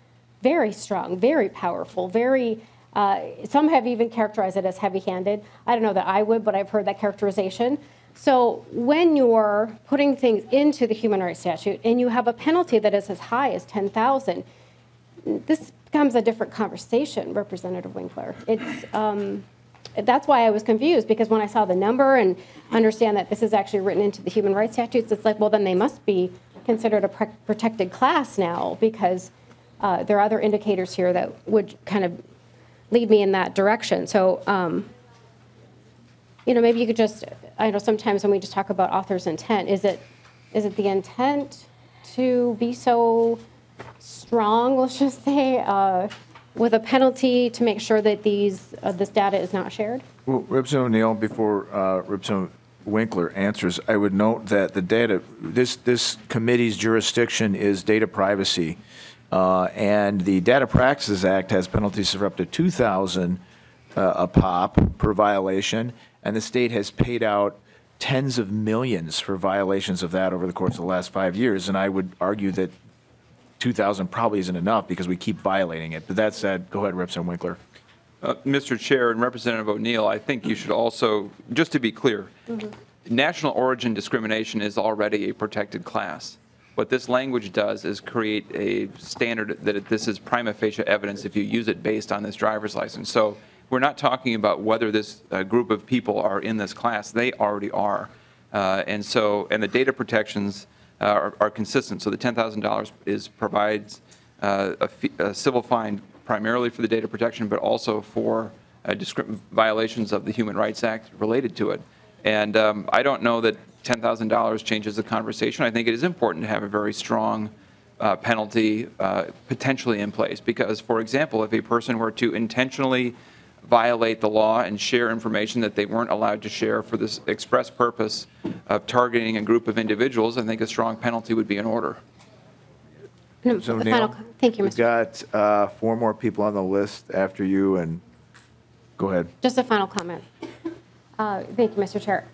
very strong, very powerful, very, some have even characterized it as heavy-handed. I don't know that I would, but I've heard that characterization. So when you're putting things into the human rights statute and you have a penalty that is as high as $10,000, this becomes a different conversation, Representative Winkler. It's, that's why I was confused, because when I saw the number and understand that this is actually written into the human rights statutes, it's like, well, then they must be considered a protected class now, because there are other indicators here that would kind of lead me in that direction. So, maybe you could just, I know sometimes when we just talk about author's intent, is it the intent to be so strong, let's just say, with a penalty to make sure that this data is not shared? Well, Representative O'Neill, before Representative Winkler answers, I would note that the data, this committee's jurisdiction is data privacy, and the Data Practices Act has penalties of up to $2,000 a pop per violation, and the state has paid out tens of millions for violations of that over the course of the last 5 years, and I would argue that 2,000 probably isn't enough because we keep violating it. But that said, go ahead, Representative Winkler. Mr. Chair and Representative O'Neill, I think you should also, just to be clear, national origin discrimination is already a protected class. What this language does is create a standard that this is prima facie evidence if you use it based on this driver's license. So we're not talking about whether this group of people are in this class. They already are. And the data protections are consistent. So the $10,000 provides a civil fine primarily for the data protection, but also for violations of the Human Rights Act related to it. And I don't know that $10,000 changes the conversation. I think it is important to have a very strong penalty potentially in place because, for example, if a person were to intentionally violate the law and share information that they weren't allowed to share for this express purpose of targeting a group of individuals, I think a strong penalty would be in order. No, So, the Neil, final- Thank you, We've Mr. got 4 more people on the list after you, and go ahead. Just a final comment. Thank you, Mr. Chair.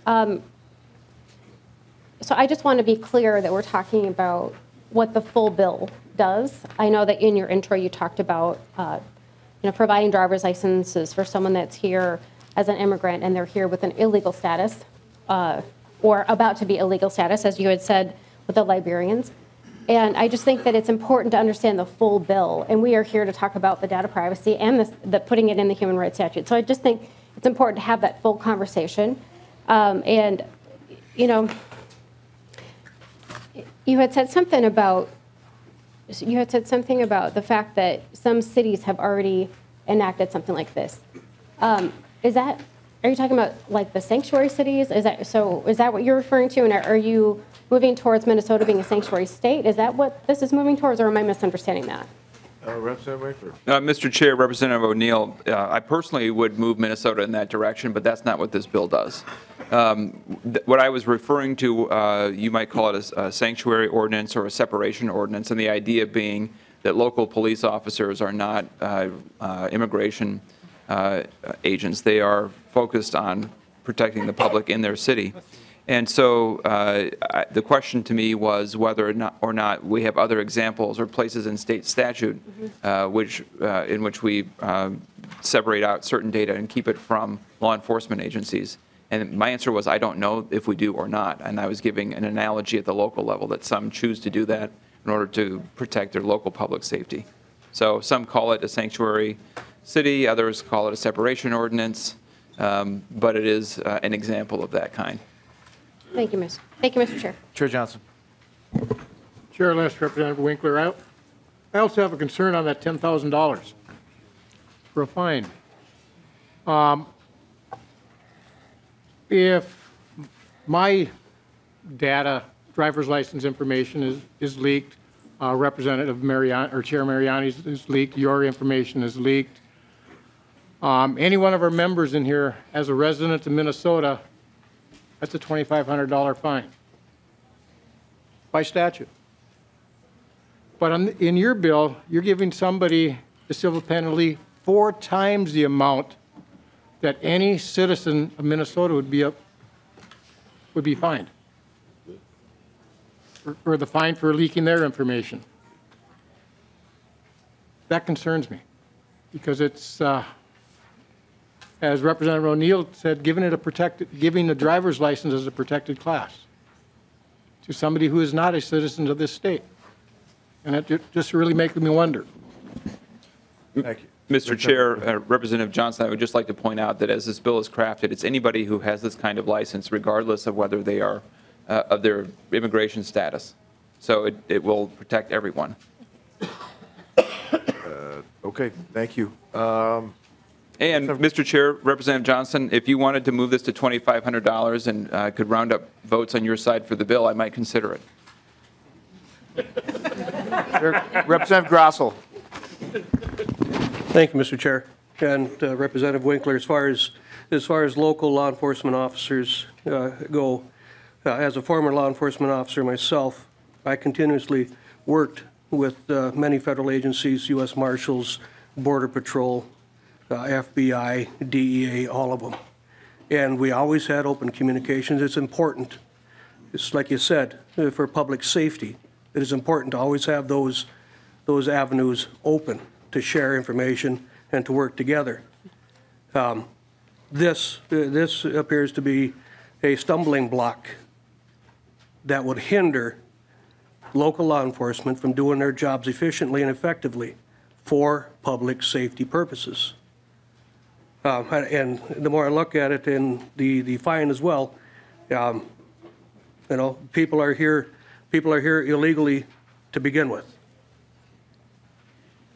So I just want to be clear that we're talking about what the full bill does. I know that in your intro you talked about providing driver's licenses for someone that's here as an immigrant and they're here with an illegal status or about to be illegal status, as you had said with the Liberians. And I just think that it's important to understand the full bill. And we are here to talk about the data privacy and the putting it in the human rights statute. So I just think it's important to have that full conversation. And, you had said something about the fact that some cities have already enacted something like this. Are you talking about like the sanctuary cities? Is that what you're referring to? And are you moving towards Minnesota being a sanctuary state? Is that what this is moving towards, or am I misunderstanding that? Representative Winkler. Mr. Chair, Representative O'Neill, I personally would move Minnesota in that direction, but that's not what this bill does. What I was referring to, you might call it a sanctuary ordinance or a separation ordinance, and the idea being that local police officers are not immigration agents. They are focused on protecting the public in their city. And so the question to me was whether or not we have other examples or places in state statute in which we separate out certain data and keep it from law enforcement agencies. And my answer was I don't know if we do or not. And I was giving an analogy at the local level that some choose to do that in order to protect their local public safety. So some call it a sanctuary city, others call it a separation ordinance, but it is an example of that kind. Thank you, Mr. Chair. Chair Johnson. Chair Lesch, Representative Winkler, I also have a concern on that $10,000 for a fine. If my data, driver's license information is leaked, Representative Mariani or Chair Mariani's is leaked, your information is leaked, any one of our members in here as a resident of Minnesota, that's a $2,500 fine by statute. But in your bill, you're giving somebody the civil penalty 4 times the amount that any citizen of Minnesota would be fined, or the fine for leaking their information. That concerns me because it's, as Representative O'Neill said, giving the driver's license as a protected class to somebody who is not a citizen of this state. And it just really makes me wonder. Thank you. Mr. Chair, Representative Johnson, I would just like to point out that as this bill is crafted, it's anybody who has this kind of license, regardless of whether they are of their immigration status. So it will protect everyone. Okay, thank you. And, Mr. Chair, Representative Johnson, if you wanted to move this to $2,500 and could round up votes on your side for the bill, I might consider it. Representative Grossel. Thank you, Mr. Chair. And Representative Winkler, as far as local law enforcement officers go, as a former law enforcement officer myself, I continuously worked with many federal agencies, U.S. Marshals, Border Patrol, FBI, DEA, all of them. And we always had open communications. It's important. It's like you said, for public safety. It is important to always have those avenues open to share information and to work together. This appears to be a stumbling block that would hinder local law enforcement from doing their jobs efficiently and effectively for public safety purposes. And the more I look at it, and the fine as well, people are here people are here illegally to begin with.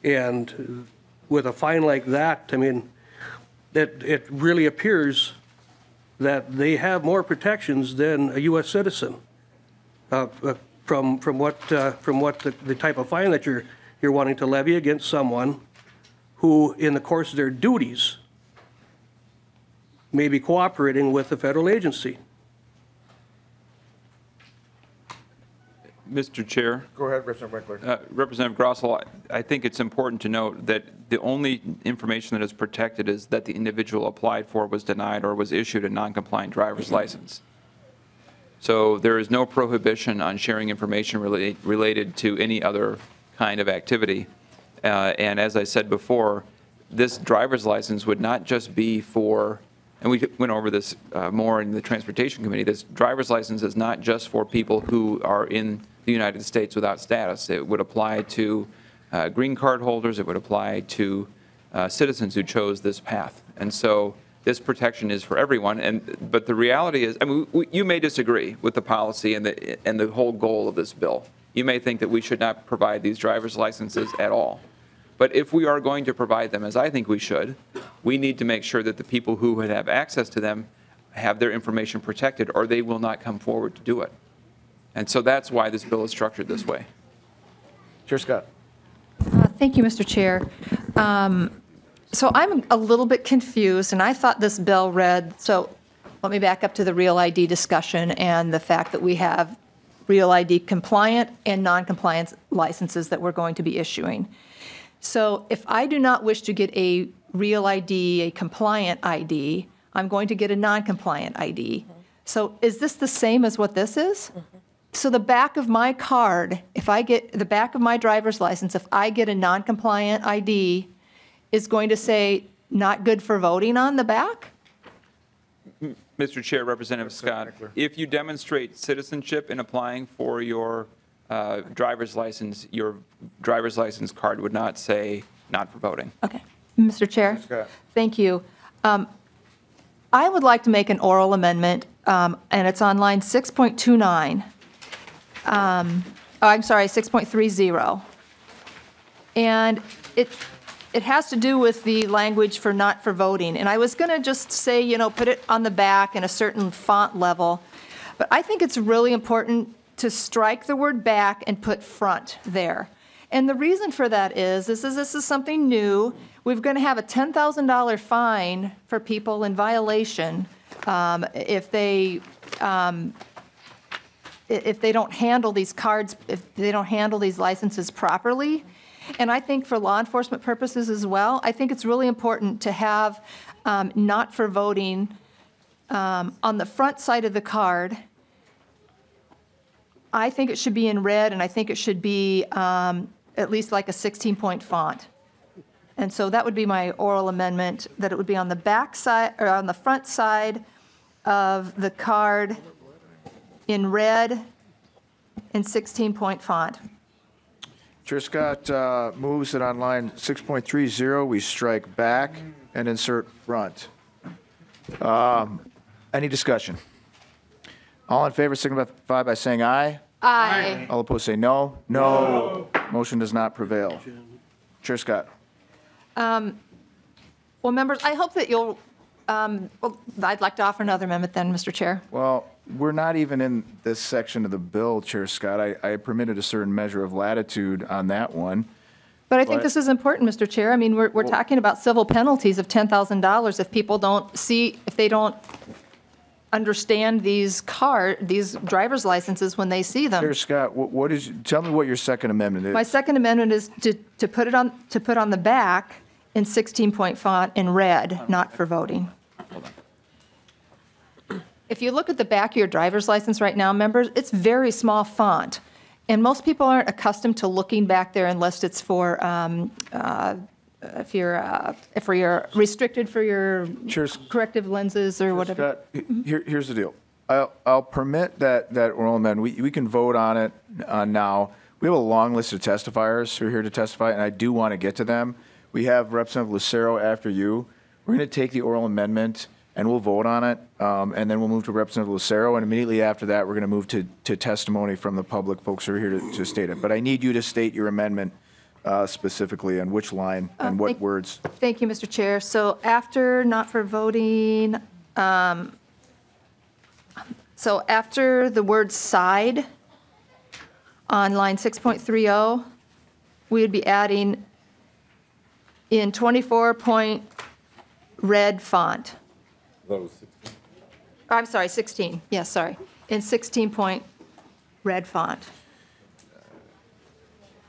And with a fine like that, I mean, it really appears that they have more protections than a U.S. citizen from what the type of fine that you're wanting to levy against someone who, in the course of their duties, may be cooperating with a federal agency. Mr. Chair. Go ahead, Representative Winkler. Representative Grossell, I think it's important to note that the only information that is protected is that the individual applied for, was denied, or was issued a non-compliant driver's license. So there is no prohibition on sharing information related to any other kind of activity. And as I said before, this driver's license would not just be for, and we went over this more in the Transportation Committee, this driver's license is not just for people who are in the United States without status. It would apply to green card holders. It would apply to citizens who chose this path. And so this protection is for everyone. But the reality is, I mean, you may disagree with the policy and the whole goal of this bill. You may think that we should not provide these driver's licenses at all. But if we are going to provide them, as I think we should, we need to make sure that the people who would have access to them have their information protected, or they will not come forward to do it. And so that's why this bill is structured this way. Chair Scott. Thank you, Mr. Chair. So I'm a little bit confused, and I thought this bill read, so let me back up to the Real ID discussion and the fact that we have Real ID compliant and non-compliant licenses that we're going to be issuing. So if I do not wish to get a Real ID, a compliant ID, I'm going to get a non-compliant ID. So is this the same as what this is? So the back of my card, if I get the back of my driver's license, if I get a non-compliant ID, is going to say not good for voting on the back? Mr. Chair, Representative Scott, if you demonstrate citizenship in applying for your driver's license card would not say not for voting. Okay. Mr. Chair, thank you. I would like to make an oral amendment, and it's on line 6.29. I'm sorry, 6.30. And it has to do with the language for not for voting. And I was going to just say, you know, put it on the back in a certain font level. But I think it's really important to strike the word back and put front there. And the reason for that is this is something new. We're going to have a $10,000 fine for people in violation if they don't handle these cards, if they don't handle these licenses properly. And I think for law enforcement purposes as well, I think it's really important to have not for voting on the front side of the card. I think it should be in red, and I think it should be at least like a 16-point font. And so that would be my oral amendment, that it would be on the back side, or on the front side of the card in red in 16-point font. Chair Scott moves that on line 6.30, we strike back and insert front. Any discussion? All in favor signify by saying aye. Aye. All opposed say no. No. Motion does not prevail. Chair Scott. Well, members, I hope that you'll, well, I'd like to offer another amendment then, Mr. Chair. Well, we're not even in this section of the bill, Chair Scott. I permitted a certain measure of latitude on that one. But I think this is important, Mr. Chair. I mean, we're talking about civil penalties of $10,000 if people don't see, if they don't understand these driver's licenses when they see them. Chair Scott, tell me what your second amendment is. My second amendment is to put on the back in 16-point font in red, not for voting. If you look at the back of your driver's license right now, members, it's very small font. And most people aren't accustomed to looking back there unless it's for, if you're restricted for your corrective lenses or whatever. Scott, here's the deal. I'll permit that oral amendment. We can vote on it now. We have a long list of testifiers who are here to testify, and I do want to get to them. We have Representative Lucero after you. We're going to take the oral amendment and we'll vote on it. And then we'll move to Representative Lucero, and immediately after that, we're going to move to testimony from the public folks who are here to state it. But I need you to state your amendment specifically and which line and what words. Thank you, Mr. Chair. So after not for voting, so after the word side on line 6.30, we would be adding in 24-point red font. I'm sorry, 16. Yes, sorry. In 16-point red font.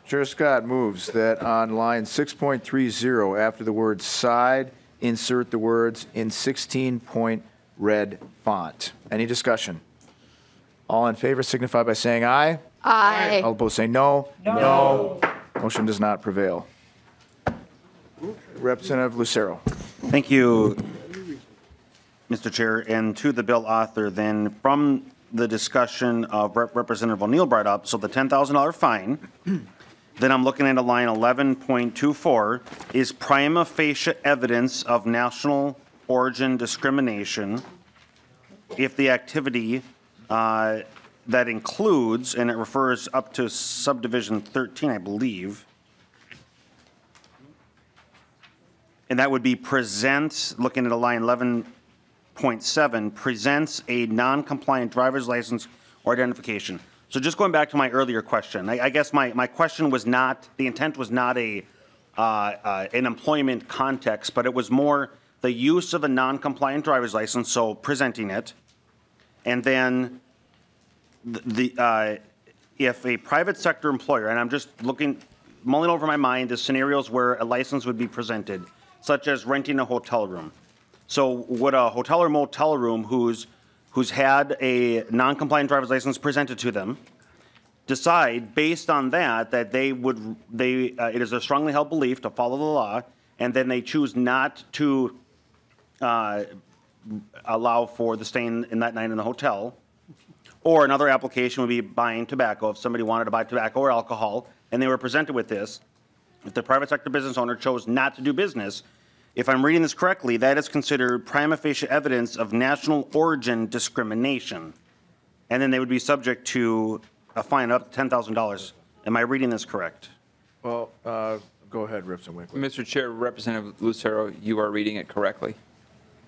Chair Scott moves that on line 6.30, after the word side, insert the words in 16-point red font. Any discussion? All in favor signify by saying aye. Aye. All opposed say no. No. Motion does not prevail. Representative Lucero. Thank you, Mr. Chair. And to the bill author, then, from the discussion of Representative O'Neill brought up, so the $10,000 fine, then I'm looking at a line 11.24, is prima facie evidence of national origin discrimination if the activity that includes, and it refers up to subdivision 13, I believe, and that would be presents, looking at a line 11.7, presents a non-compliant driver's license or identification. So just going back to my earlier question, I guess my question was not, the intent was not an employment context, but it was more the use of a non-compliant driver's license, so presenting it, and then if a private sector employer, and I'm just mulling over my mind the scenarios where a license would be presented, such as renting a hotel room. So would a hotel or motel room who's had a non-compliant driver's license presented to them decide based on that it is a strongly held belief to follow the law, and then they choose not to allow for the staying in that night in the hotel? Or another application would be buying tobacco. If somebody wanted to buy tobacco or alcohol and they were presented with this, if the private sector business owner chose not to do business, if I'm reading this correctly, that is considered prima facie evidence of national origin discrimination. And then they would be subject to a fine up to $10,000. Am I reading this correct? Well, go ahead, Rips and Winkler. Mr. Chair, Representative Lucero, you are reading it correctly.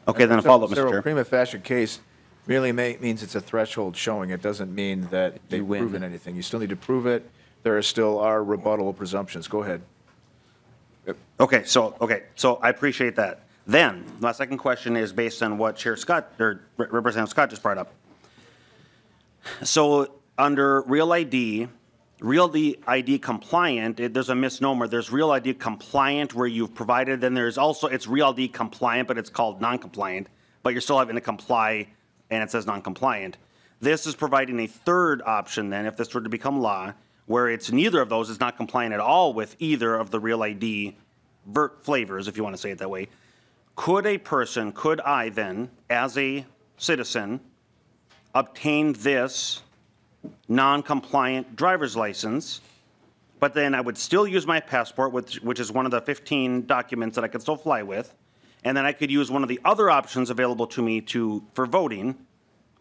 Okay, then a follow-up, Mr. Chair. Prima facie case merely means it's a threshold showing. It doesn't mean that they've proven anything. You still need to prove it. There still are rebuttal presumptions. Go ahead. Okay, so I appreciate that. Then my second question is based on what Chair Scott or Representative Scott just brought up. So under Real ID compliant, there's a misnomer. There's Real ID compliant where you've provided, then there's also, it's Real ID compliant, but it's called non-compliant, but you're still having to comply and it says non-compliant. This is providing a third option then, if this were to become law, where it's neither of those is not compliant at all with either of the Real ID flavors, if you want to say it that way. Could I then, as a citizen, obtain this non-compliant driver's license, but then I would still use my passport, which is one of the 15 documents that I could still fly with, and then I could use one of the other options available to me for voting,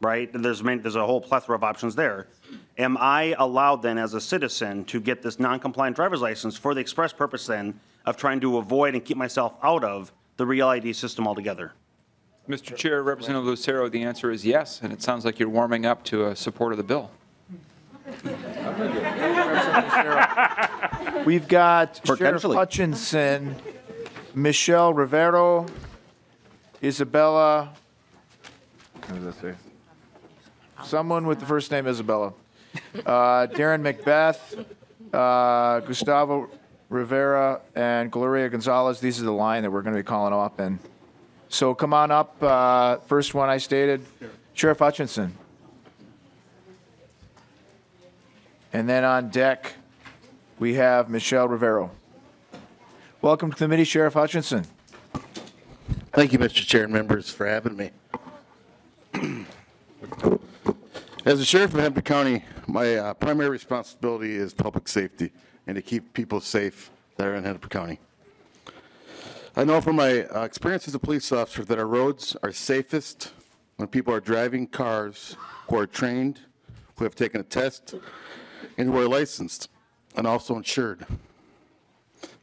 right? There's a whole plethora of options there. Am I allowed then as a citizen to get this non-compliant driver's license for the express purpose then of trying to avoid and keep myself out of the Real ID system altogether? Mr. Chair, Representative Lucero, the answer is yes, and it sounds like you're warming up to a support of the bill. We've got Sheriff Hutchinson, Michelle Rivero, Isabella, what does that say? Someone with the first name Isabella. Darren Macbeth, Gustavo Rivera, and Gloria Gonzalez. These are the line that we're going to be calling up. And so come on up. First one I stated, Sheriff Hutchinson. And then on deck, we have Michelle Rivero. Welcome to the committee, Sheriff Hutchinson. Thank you, Mr. Chair and members, for having me. As a sheriff of Hampton County, my primary responsibility is public safety and to keep people safe that are in Hampton County. I know from my experience as a police officer that our roads are safest when people are driving cars who are trained, who have taken a test, and who are licensed and also insured.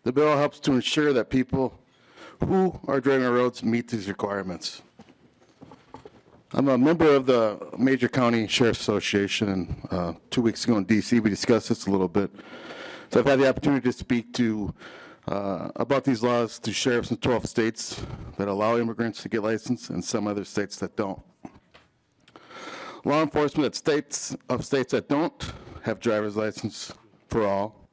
The bill helps to ensure that people who are driving our roads meet these requirements. I'm a member of the Major County Sheriff's Association, and 2 weeks ago in D.C. we discussed this a little bit. So I've had the opportunity to speak to about these laws to sheriffs in 12 states that allow immigrants to get licensed and some other states that don't. Law enforcement at states that don't have driver's license for all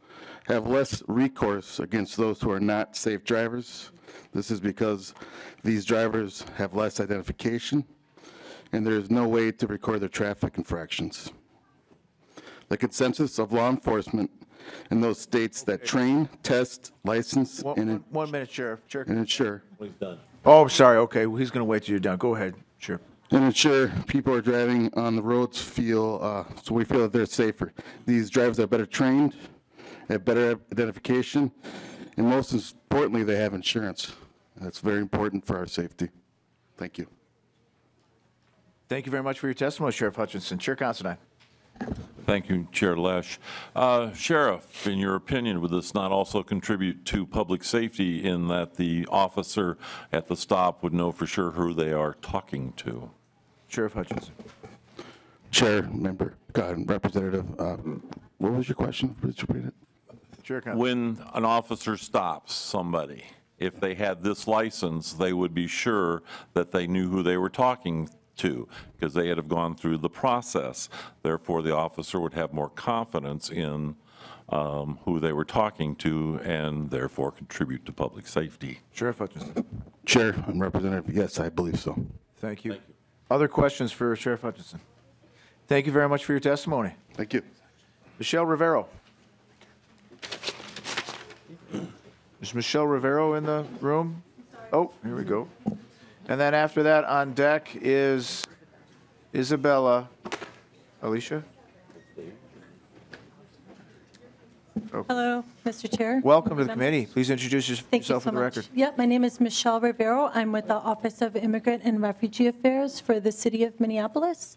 have less recourse against those who are not safe drivers. This is because these drivers have less identification and there is no way to record their traffic infractions. The consensus of law enforcement in those states that train, test, license, and 1 minute, Sheriff. and insure. Oh, sorry. Okay, well, he's going to wait till you're done. Go ahead, Sheriff. And ensure people are driving on the roads so we feel that they're safer. These drivers are better trained, have better identification, and most importantly, they have insurance. That's very important for our safety. Thank you. Thank you very much for your testimony, Sheriff Hutchinson. Chair Considine. Thank you, Chair Lesch. Sheriff, in your opinion, would this not also contribute to public safety in that the officer at the stop would know for sure who they are talking to? Sheriff Hutchinson. Chair, member, Representative, what was your question? Would you repeat it? Chair Considine. When an officer stops somebody, if they had this license, they would be sure that they knew who they were talking to because they had gone through the process. Therefore, the officer would have more confidence in who they were talking to and therefore contribute to public safety. Sheriff Hutchinson. Chair and Representative, yes, I believe so. Thank you. Other questions for Sheriff Hutchinson? Thank you very much for your testimony. Thank you. Michelle Rivero. Is Michelle Rivero in the room? Oh, here we go. And then after that on deck is Isabella. Alicia? Hello, Mr. Chair. Welcome to the committee. Please introduce yourself for the record. Yep, my name is Michelle Rivero. I'm with the Office of Immigrant and Refugee Affairs for the City of Minneapolis.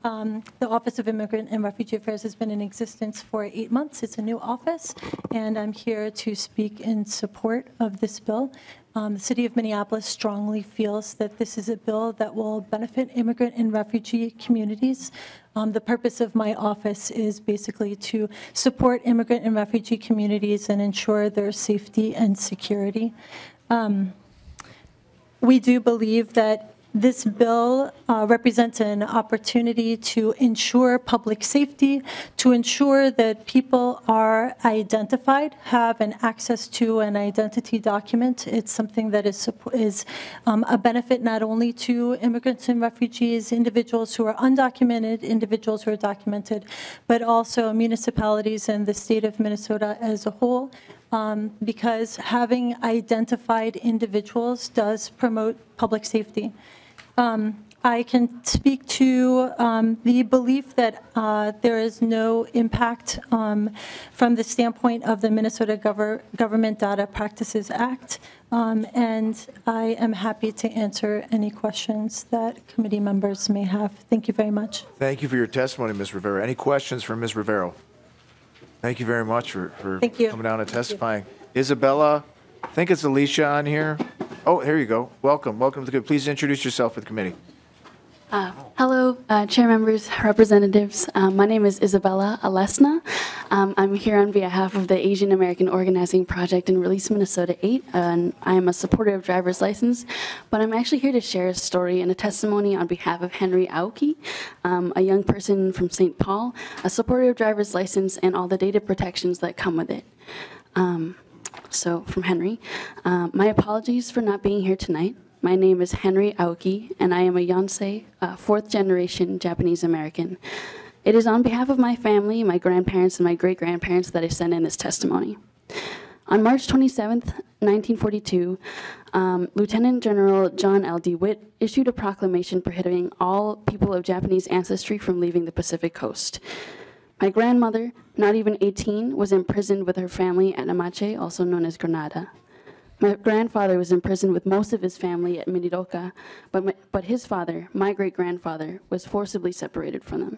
The Office of Immigrant and Refugee Affairs has been in existence for 8 months. It's a new office, and I'm here to speak in support of this bill. The City of Minneapolis strongly feels that this is a bill that will benefit immigrant and refugee communities. The purpose of my office is basically to support immigrant and refugee communities and ensure their safety and security. We do believe that this bill represents an opportunity to ensure public safety, to ensure that people are identified, have an access to an identity document. It's something that is a benefit not only to immigrants and refugees, individuals who are undocumented, individuals who are documented, but also municipalities and the state of Minnesota as a whole. Because having identified individuals does promote public safety. I can speak to the belief that there is no impact from the standpoint of the Minnesota Government Data Practices Act, and I am happy to answer any questions that committee members may have. Thank you very much. Thank you for your testimony, Ms. Rivero. Any questions for Ms. Rivero? Thank you very much for coming down and testifying. Isabella, I think it's Alicia on here. Oh, here you go. Welcome. Welcome to the committee. Please introduce yourself for the committee. Hello, chair members, representatives. My name is Isabella Alesna. I'm here on behalf of the Asian American Organizing Project in Release Minnesota 8, and I am a supporter of driver's license, but I'm actually here to share a story and a testimony on behalf of Henry Aoki, a young person from St. Paul, a supporter of driver's license and all the data protections that come with it. So from Henry, my apologies for not being here tonight. My name is Henry Aoki, and I am a Yonsei, fourth-generation Japanese American. It is on behalf of my family, my grandparents, and my great-grandparents that I send in this testimony. On March 27th, 1942, Lieutenant General John L. DeWitt issued a proclamation prohibiting all people of Japanese ancestry from leaving the Pacific coast. My grandmother, not even 18, was imprisoned with her family at Amache, also known as Grenada. My grandfather was imprisoned with most of his family at Minidoka, but his father, my great-grandfather, was forcibly separated from them.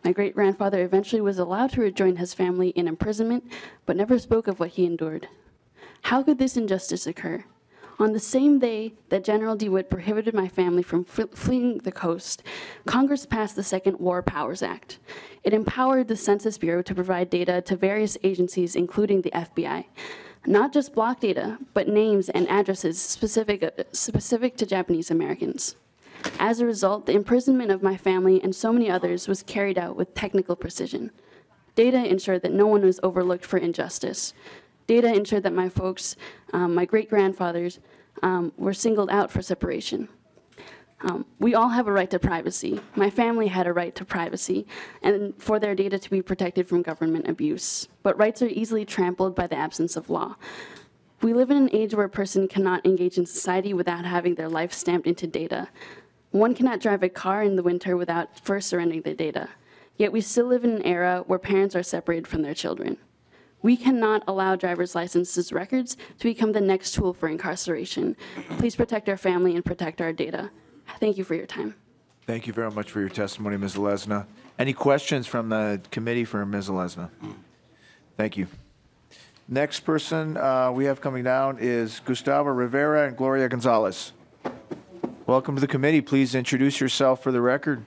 My great-grandfather eventually was allowed to rejoin his family in imprisonment, but never spoke of what he endured. How could this injustice occur? On the same day that General DeWitt prohibited my family from fleeing the coast, Congress passed the Second War Powers Act. It empowered the Census Bureau to provide data to various agencies, including the FBI. Not just block data, but names and addresses specific to Japanese Americans. As a result, the imprisonment of my family and so many others was carried out with technical precision. Data ensured that no one was overlooked for injustice. Data ensured that my folks, my great-grandfathers, were singled out for separation. We all have a right to privacy. My family had a right to privacy and for their data to be protected from government abuse. But rights are easily trampled by the absence of law. We live in an age where a person cannot engage in society without having their life stamped into data. One cannot drive a car in the winter without first surrendering their data. Yet we still live in an era where parents are separated from their children. We cannot allow driver's licenses records to become the next tool for incarceration. Please protect our family and protect our data. Thank you for your time. Thank you very much for your testimony, Ms. Alesna. Any questions from the committee for Ms. Alesna? Thank you. Next person we have coming down is Gustavo Rivera and Gloria Gonzalez. Welcome to the committee. Please introduce yourself for the record.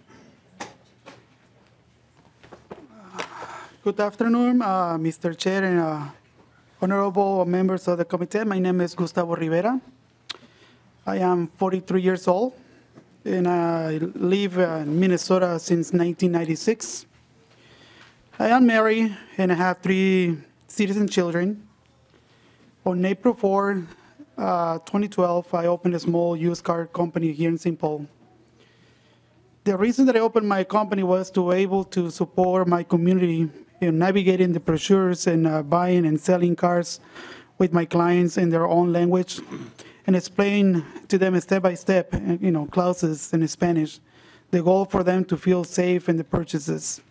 Good afternoon, Mr. Chair and honorable members of the committee. My name is Gustavo Rivera. I am 43 years old, and I live in Minnesota since 1996. I am married, and I have 3 citizen children. On April 4, 2012, I opened a small used car company here in St. Paul. The reason that I opened my company was to be able to support my community in navigating the brochures and buying and selling cars with my clients in their own language and explain to them step by step, clauses in Spanish, the goal for them to feel safe in the purchases.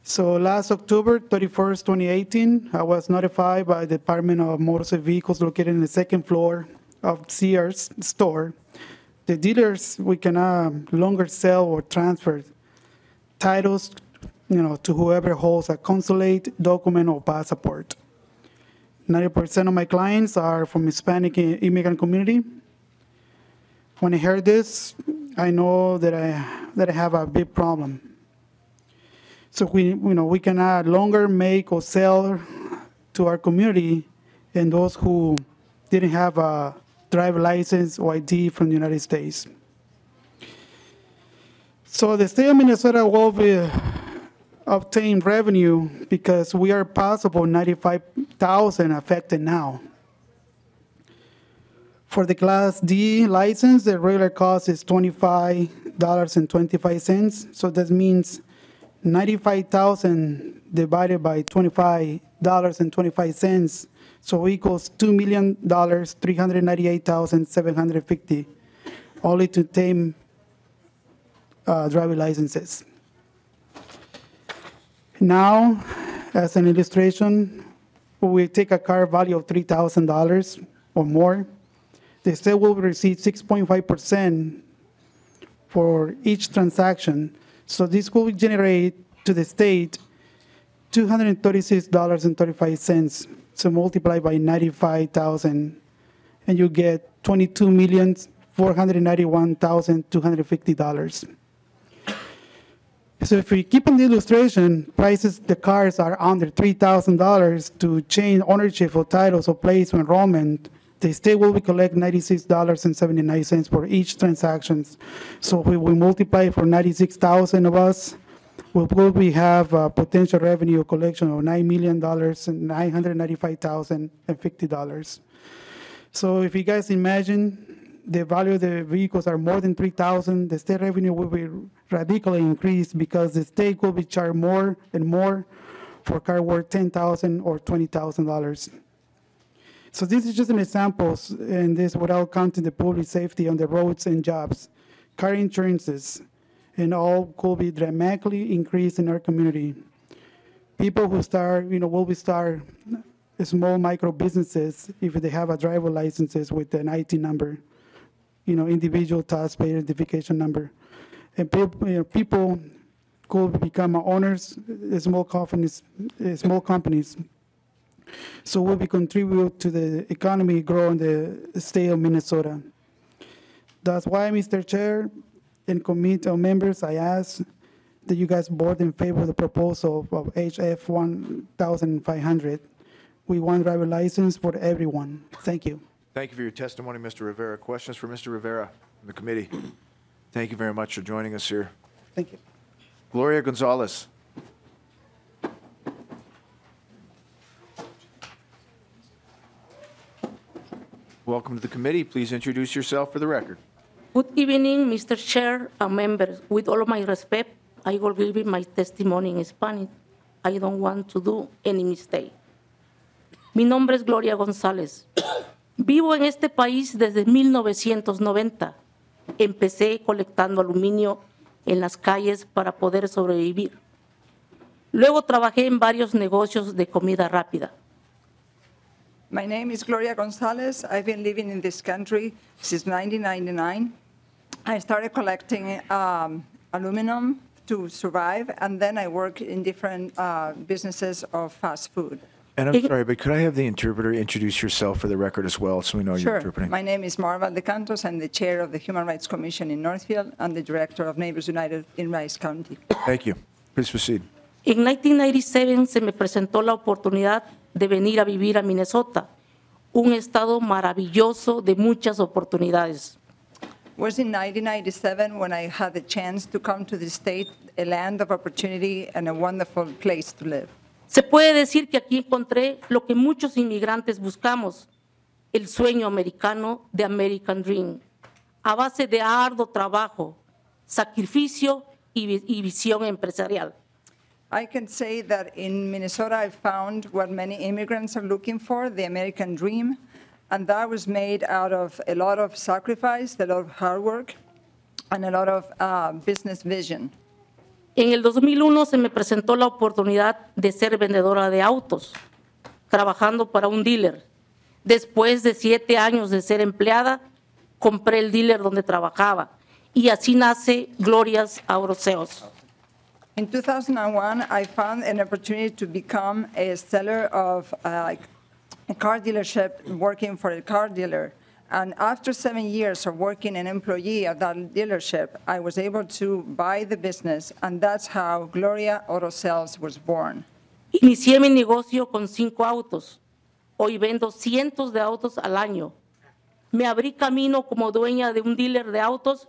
So last October 31st, 2018, I was notified by the Department of Motor Vehicles located in the 2nd floor of Sears store. The dealers, we cannot longer sell or transfer titles to whoever holds a consulate, document, or passport. 90% of my clients are from Hispanic immigrant community. When I heard this, I know that I have a big problem. So we cannot longer make or sell to our community and those who didn't have a driver license or ID from the United States. So the state of Minnesota will obtain revenue because we are possible 95,000 affected now. For the Class D license, the regular cost is $25.25. So that means 95,000 divided by $25.25. So equals $2,398,750 only to obtain driver licenses. Now, as an illustration, we take a car value of $3,000 or more. The state will receive 6.5% for each transaction. So this will generate to the state $236.35. So multiply by 95,000, and you get $22,491,250. So if we keep on the illustration, the cars are under $3,000 to change ownership of titles or plates or enrollment. The state will collect $96.79 for each transaction. So if we multiply for 96,000 of us, we have a potential revenue collection of $9,995,050. So if you guys imagine the value of the vehicles are more than $3,000, the state revenue will be radically increased because the state will be charged more and more for car worth $10,000 or $20,000. So this is just an example, and this without counting the public safety on the roads and jobs, car insurances, and all could be dramatically increased in our community. People who will be small micro businesses if they have a driver licenses with an IT number, individual taxpayer identification number. And people could become owners, small companies. So will be contribute to the economy grow in the state of Minnesota. That's why, Mr. Chair and committee members, I ask that you guys vote in favor of the proposal of HF 1500. We want driver license for everyone. Thank you. Thank you for your testimony, Mr. Rivera. Questions for Mr. Rivera from the committee? Thank you very much for joining us here. Thank you. Gloria Gonzalez. Welcome to the committee. Please introduce yourself for the record. Good evening, Mr. Chair and members. With all of my respect, I will give my testimony in Spanish. I don't want to do any mistake. Mi nombre es Gloria González. Vivo en este país desde 1990. Empecé colectando aluminio en las calles para poder sobrevivir. Luego trabajé en varios negocios de comida rápida. My name is Gloria Gonzalez. I've been living in this country since 1999. I started collecting aluminum to survive, and then I worked in different businesses of fast food. And I'm sorry, but could I have the interpreter introduce yourself for the record as well so we know you're Sure. interpreting? My name is Marva de Cantos. I'm the chair of the Human Rights Commission in Northfield and the director of Neighbors United in Rice County. Thank you. Please proceed. En 1997 se me presentó la oportunidad de venir a vivir a Minnesota, un estado maravilloso de muchas oportunidades. It was in 1997 when I had the chance to come to the state, a land of opportunity and a wonderful place to live. Se puede decir que aquí encontré lo que muchos inmigrantes buscamos, el sueño americano de American Dream, a base de arduo trabajo, sacrificio y visión empresarial. I can say that in Minnesota I found what many immigrants are looking for, the American dream, and that was made out of a lot of sacrifice, a lot of hard work, and a lot of business vision. En el 2001 se me presentó la oportunidad de ser vendedora de autos, trabajando para un dealer. Después de 7 años de ser empleada, compré el dealer donde trabajaba y así nace Gloria's Auto Sales. In 2001, I found an opportunity to become a seller of a car dealership, working for a car dealer. And after 7 years of working an employee of that dealership, I was able to buy the business, and that's how Gloria Auto Sales was born. Inicié mi negocio con 5 autos. Hoy vendo cientos de autos al año. Me abrí camino como dueña de un dealer de autos,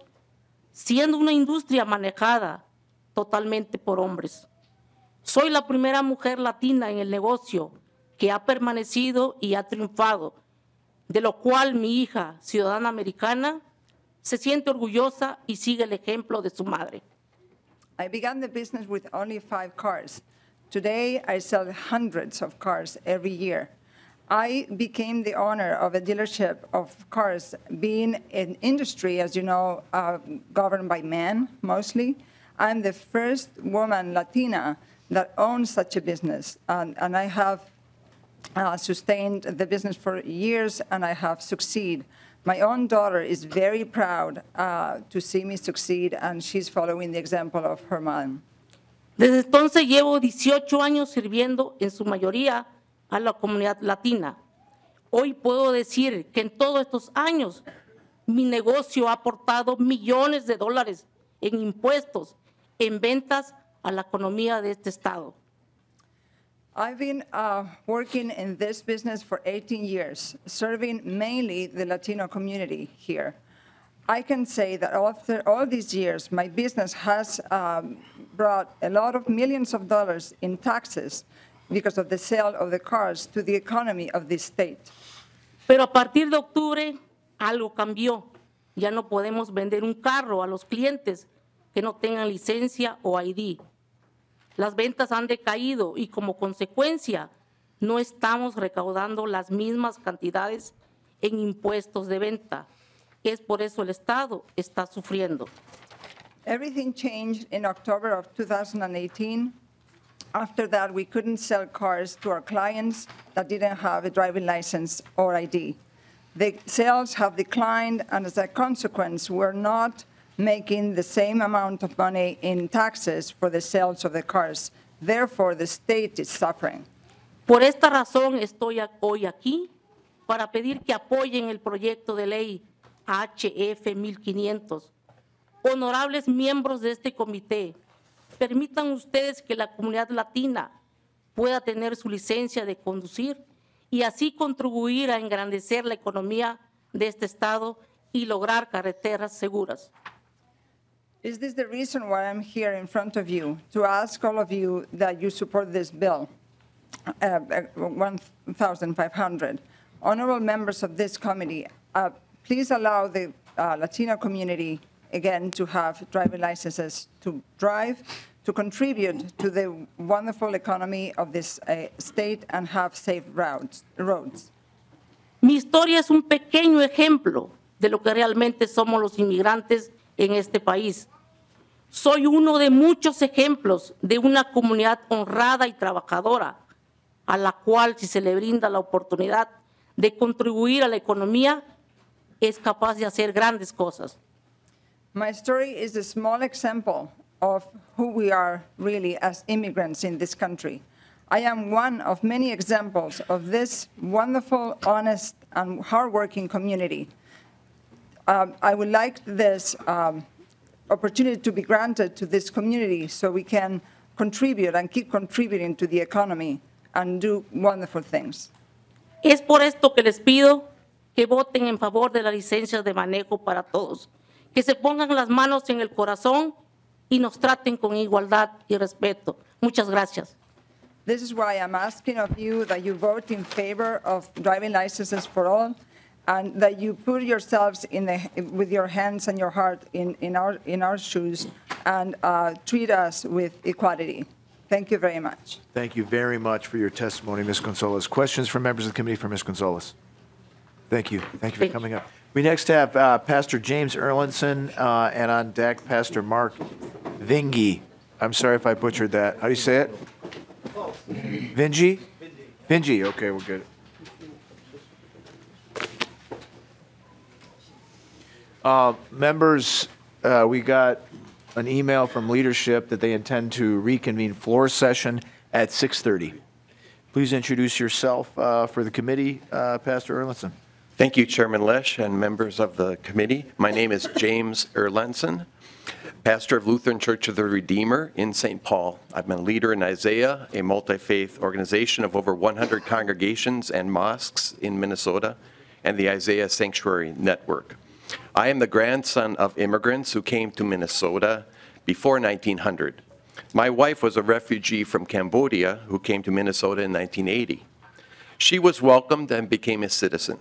siendo una industria manejada totalmente por hombres. Soy la primera mujer latina en el negocio que ha permanecido y ha triunfado, de lo cual mi hija, ciudadana americana, se siente orgullosa y sigue el ejemplo de su madre. I began the business with only 5 cars. Today, I sell hundreds of cars every year. I became the owner of a dealership of cars, being an industry, as you know, governed by men mostly. I'm the first woman, Latina, that owns such a business, and I have sustained the business for years, and I have succeeded. My own daughter is very proud to see me succeed, and she's following the example of her mom. Desde entonces llevo 18 años sirviendo en su mayoría a la comunidad latina. Hoy puedo decir que en todos estos años mi negocio ha aportado millones de dólares en impuestos, en ventas a la economía de este estado. I've been working in this business for 18 years, serving mainly the Latino community here. I can say that after all these years, my business has brought a lot of millions of dollars in taxes because of the sale of the cars to the economy of this state. Pero a partir de octubre, algo cambió. Ya no podemos vender un carro a los clientes que no tengan licencia o ID. Las ventas han decaído y como consecuencia no estamos recaudando las mismas cantidades en impuestos de venta. Es por eso el Estado está sufriendo. Everything changed in October of 2018. After that, we couldn't sell cars to our clients that didn't have a driving license or ID. The sales have declined, and as a consequence, we're not making the same amount of money in taxes for the sales of the cars. Therefore, the state is suffering. Por esta razón estoy hoy aquí para pedir que apoyen el proyecto de ley HF 1500. Honorables miembros de este comité, permitan ustedes que la comunidad latina pueda tener su licencia de conducir y así contribuir a engrandecer la economía de este estado y lograr carreteras seguras. Is this the reason why I'm here in front of you, to ask all of you that you support this bill, 1,500? Honorable members of this committee, please allow the Latino community, again, to have driving licenses to drive, to contribute to the wonderful economy of this state and have safe roads. Mi historia es un pequeño ejemplo de lo que realmente somos los inmigrantes en este país. Soy uno de muchos ejemplos de una comunidad honrada y trabajadora, a la cual, si se le brinda la oportunidad de contribuir a la economía, es capaz de hacer grandes cosas. My story is a small example of who we are really as immigrants in this country. I am one of many examples of this wonderful, honest, and hardworking community. I would like this opportunity to be granted to this community so we can contribute and keep contributing to the economy and do wonderful things. Es por esto que les pido que voten en favor de las licencias de manejo para todos, que se pongan las manos en el corazón y nos traten con igualdad y respeto. Muchas gracias. This is why I'm asking of you that you vote in favor of driving licenses for all, and that you put yourselves with your hands and your heart in our shoes and treat us with equality. Thank you very much. Thank you very much for your testimony, Ms. Gonzalez. Questions from members of the committee for Ms. Gonzalez? Thank you. Thank you for coming up. We next have Pastor James Erlandson and on deck Pastor Mark Vingy. I'm sorry if I butchered that. How do you say it? Vingy? Vingy. Okay, we're good. Members, we got an email from leadership that they intend to reconvene floor session at 6:30. Please introduce yourself for the committee, Pastor Erlandson. Thank you, Chairman Lesch and members of the committee. My name is James Erlandson, pastor of Lutheran Church of the Redeemer in St. Paul. I've been a leader in Isaiah, a multi-faith organization of over 100 congregations and mosques in Minnesota, and the Isaiah Sanctuary Network. I am the grandson of immigrants who came to Minnesota before 1900. My wife was a refugee from Cambodia who came to Minnesota in 1980. She was welcomed and became a citizen.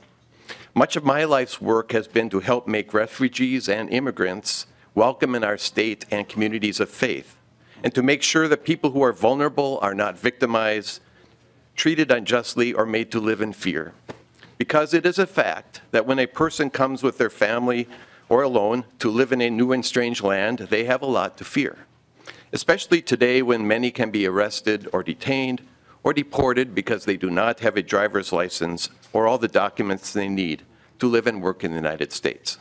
Much of my life's work has been to help make refugees and immigrants welcome in our state and communities of faith, and to make sure that people who are vulnerable are not victimized, treated unjustly, or made to live in fear. Because it is a fact that when a person comes with their family or alone to live in a new and strange land, they have a lot to fear, especially today when many can be arrested or detained or deported because they do not have a driver's license or all the documents they need to live and work in the United States.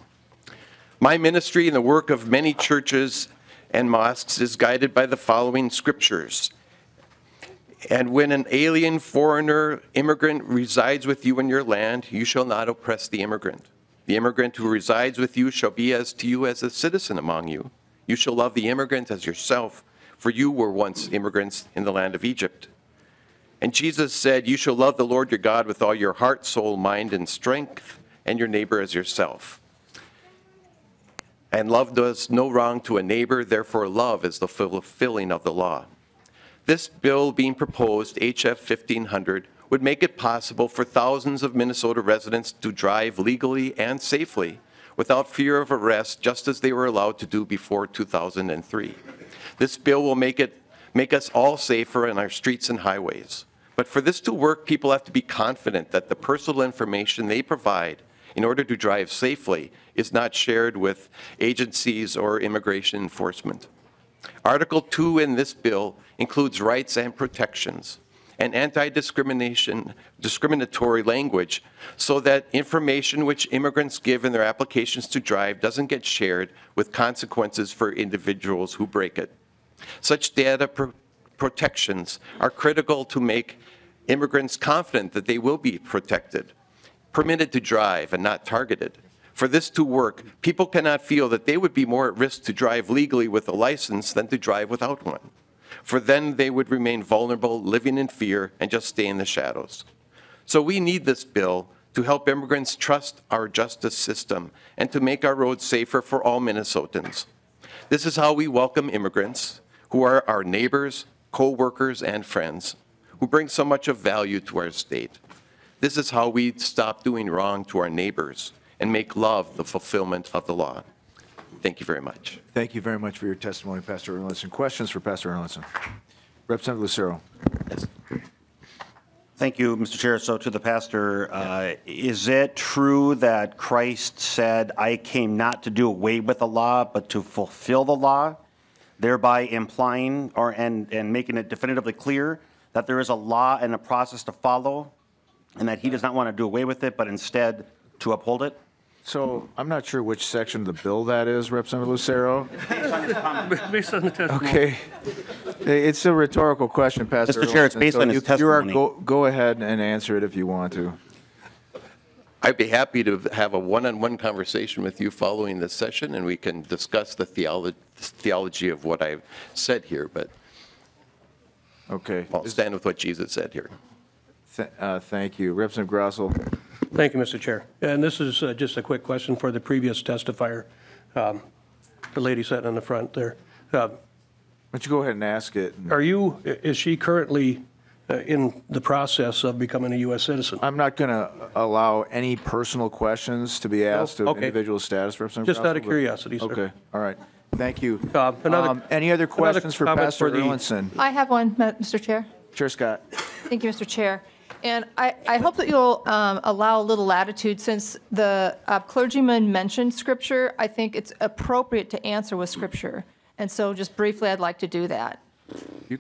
My ministry and the work of many churches and mosques is guided by the following scriptures. And when an alien, foreigner, immigrant resides with you in your land, you shall not oppress the immigrant. The immigrant who resides with you shall be as to you as a citizen among you. You shall love the immigrant as yourself, for you were once immigrants in the land of Egypt. And Jesus said, you shall love the Lord your God with all your heart, soul, mind, and strength, and your neighbor as yourself. And love does no wrong to a neighbor, therefore love is the fulfilling of the law. This bill being proposed, HF 1500, would make it possible for thousands of Minnesota residents to drive legally and safely without fear of arrest, just as they were allowed to do before 2003. This bill will make us all safer on our streets and highways. But for this to work, people have to be confident that the personal information they provide in order to drive safely is not shared with agencies or immigration enforcement. Article 2 in this bill includes rights and protections and discriminatory language so that information which immigrants give in their applications to drive doesn't get shared with consequences for individuals who break it. Such data protections are critical to make immigrants confident that they will be protected, permitted to drive, and not targeted. For this to work, people cannot feel that they would be more at risk to drive legally with a license than to drive without one. For then they would remain vulnerable, living in fear, and just stay in the shadows. So we need this bill to help immigrants trust our justice system and to make our roads safer for all Minnesotans. This is how we welcome immigrants who are our neighbors, co-workers, and friends, who bring so much of value to our state. This is how we stop doing wrong to our neighbors and make love the fulfillment of the law. Thank you very much. Thank you very much for your testimony, Pastor Erlandson. Questions for Pastor Erlandson? Representative Lucero. Yes. Thank you, Mr. Chair. So to the pastor, is it true that Christ said, I came not to do away with the law, but to fulfill the law, thereby implying and making it definitively clear that there is a law and a process to follow, and that he does not want to do away with it, but instead to uphold it? So I'm not sure which section of the bill that is, Representative Lucero. Based on the testimony. Okay. It's a rhetorical question, Pastor Mr. Chair, it's Erlandson, based so on his testimony. Go ahead and answer it if you want to. I'd be happy to have a one-on-one conversation with you following this session, and we can discuss the theology of what I've said here, but okay, I'll stand with what Jesus said here. Thank you. Representative Grossel. Thank you, Mr. Chair. And this is just a quick question for the previous testifier, the lady sitting in the front there. Why don't you go ahead and ask it? Is she currently in the process of becoming a U.S. citizen? I'm not going to allow any personal questions to be asked of individual status, Representative Just out of Grossel, curiosity, sir. Okay, all right. Thank you. Any other questions for Pastor Erlandson? I have one, Mr. Chair. Chair Scott. Thank you, Mr. Chair. And I hope that you'll allow a little latitude, since the clergyman mentioned Scripture. I think it's appropriate to answer with Scripture. And so just briefly, I'd like to do that. You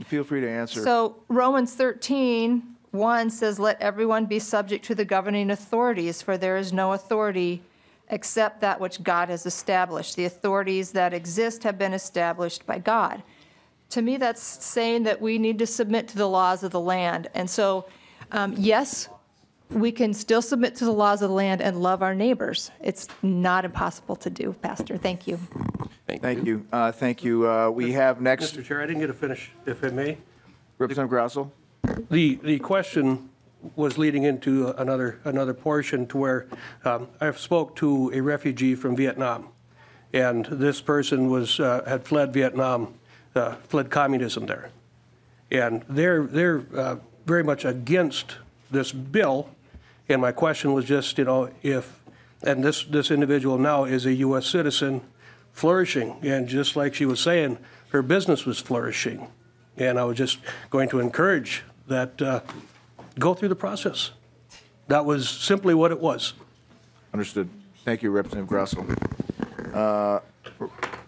feel free to answer. So Romans 13:1 says, let everyone be subject to the governing authorities, for there is no authority except that which God has established. The authorities that exist have been established by God. To me, that's saying that we need to submit to the laws of the land. And so, yes, we can still submit to the laws of the land and love our neighbors. It's not impossible to do, Pastor. Thank you. Thank you. Thank you. We have next. Mr. Chair, I didn't get to finish, if I may. Representative Grossel. The question was leading into another portion to where I've spoke to a refugee from Vietnam, and this person had fled Vietnam, fled communism there, and they're very much against this bill. And my question was just, and this individual now is a U.S. citizen, flourishing, and just like she was saying, her business was flourishing, and I was just going to encourage that go through the process. That was simply what it was. Understood. Thank you, Representative Grossel.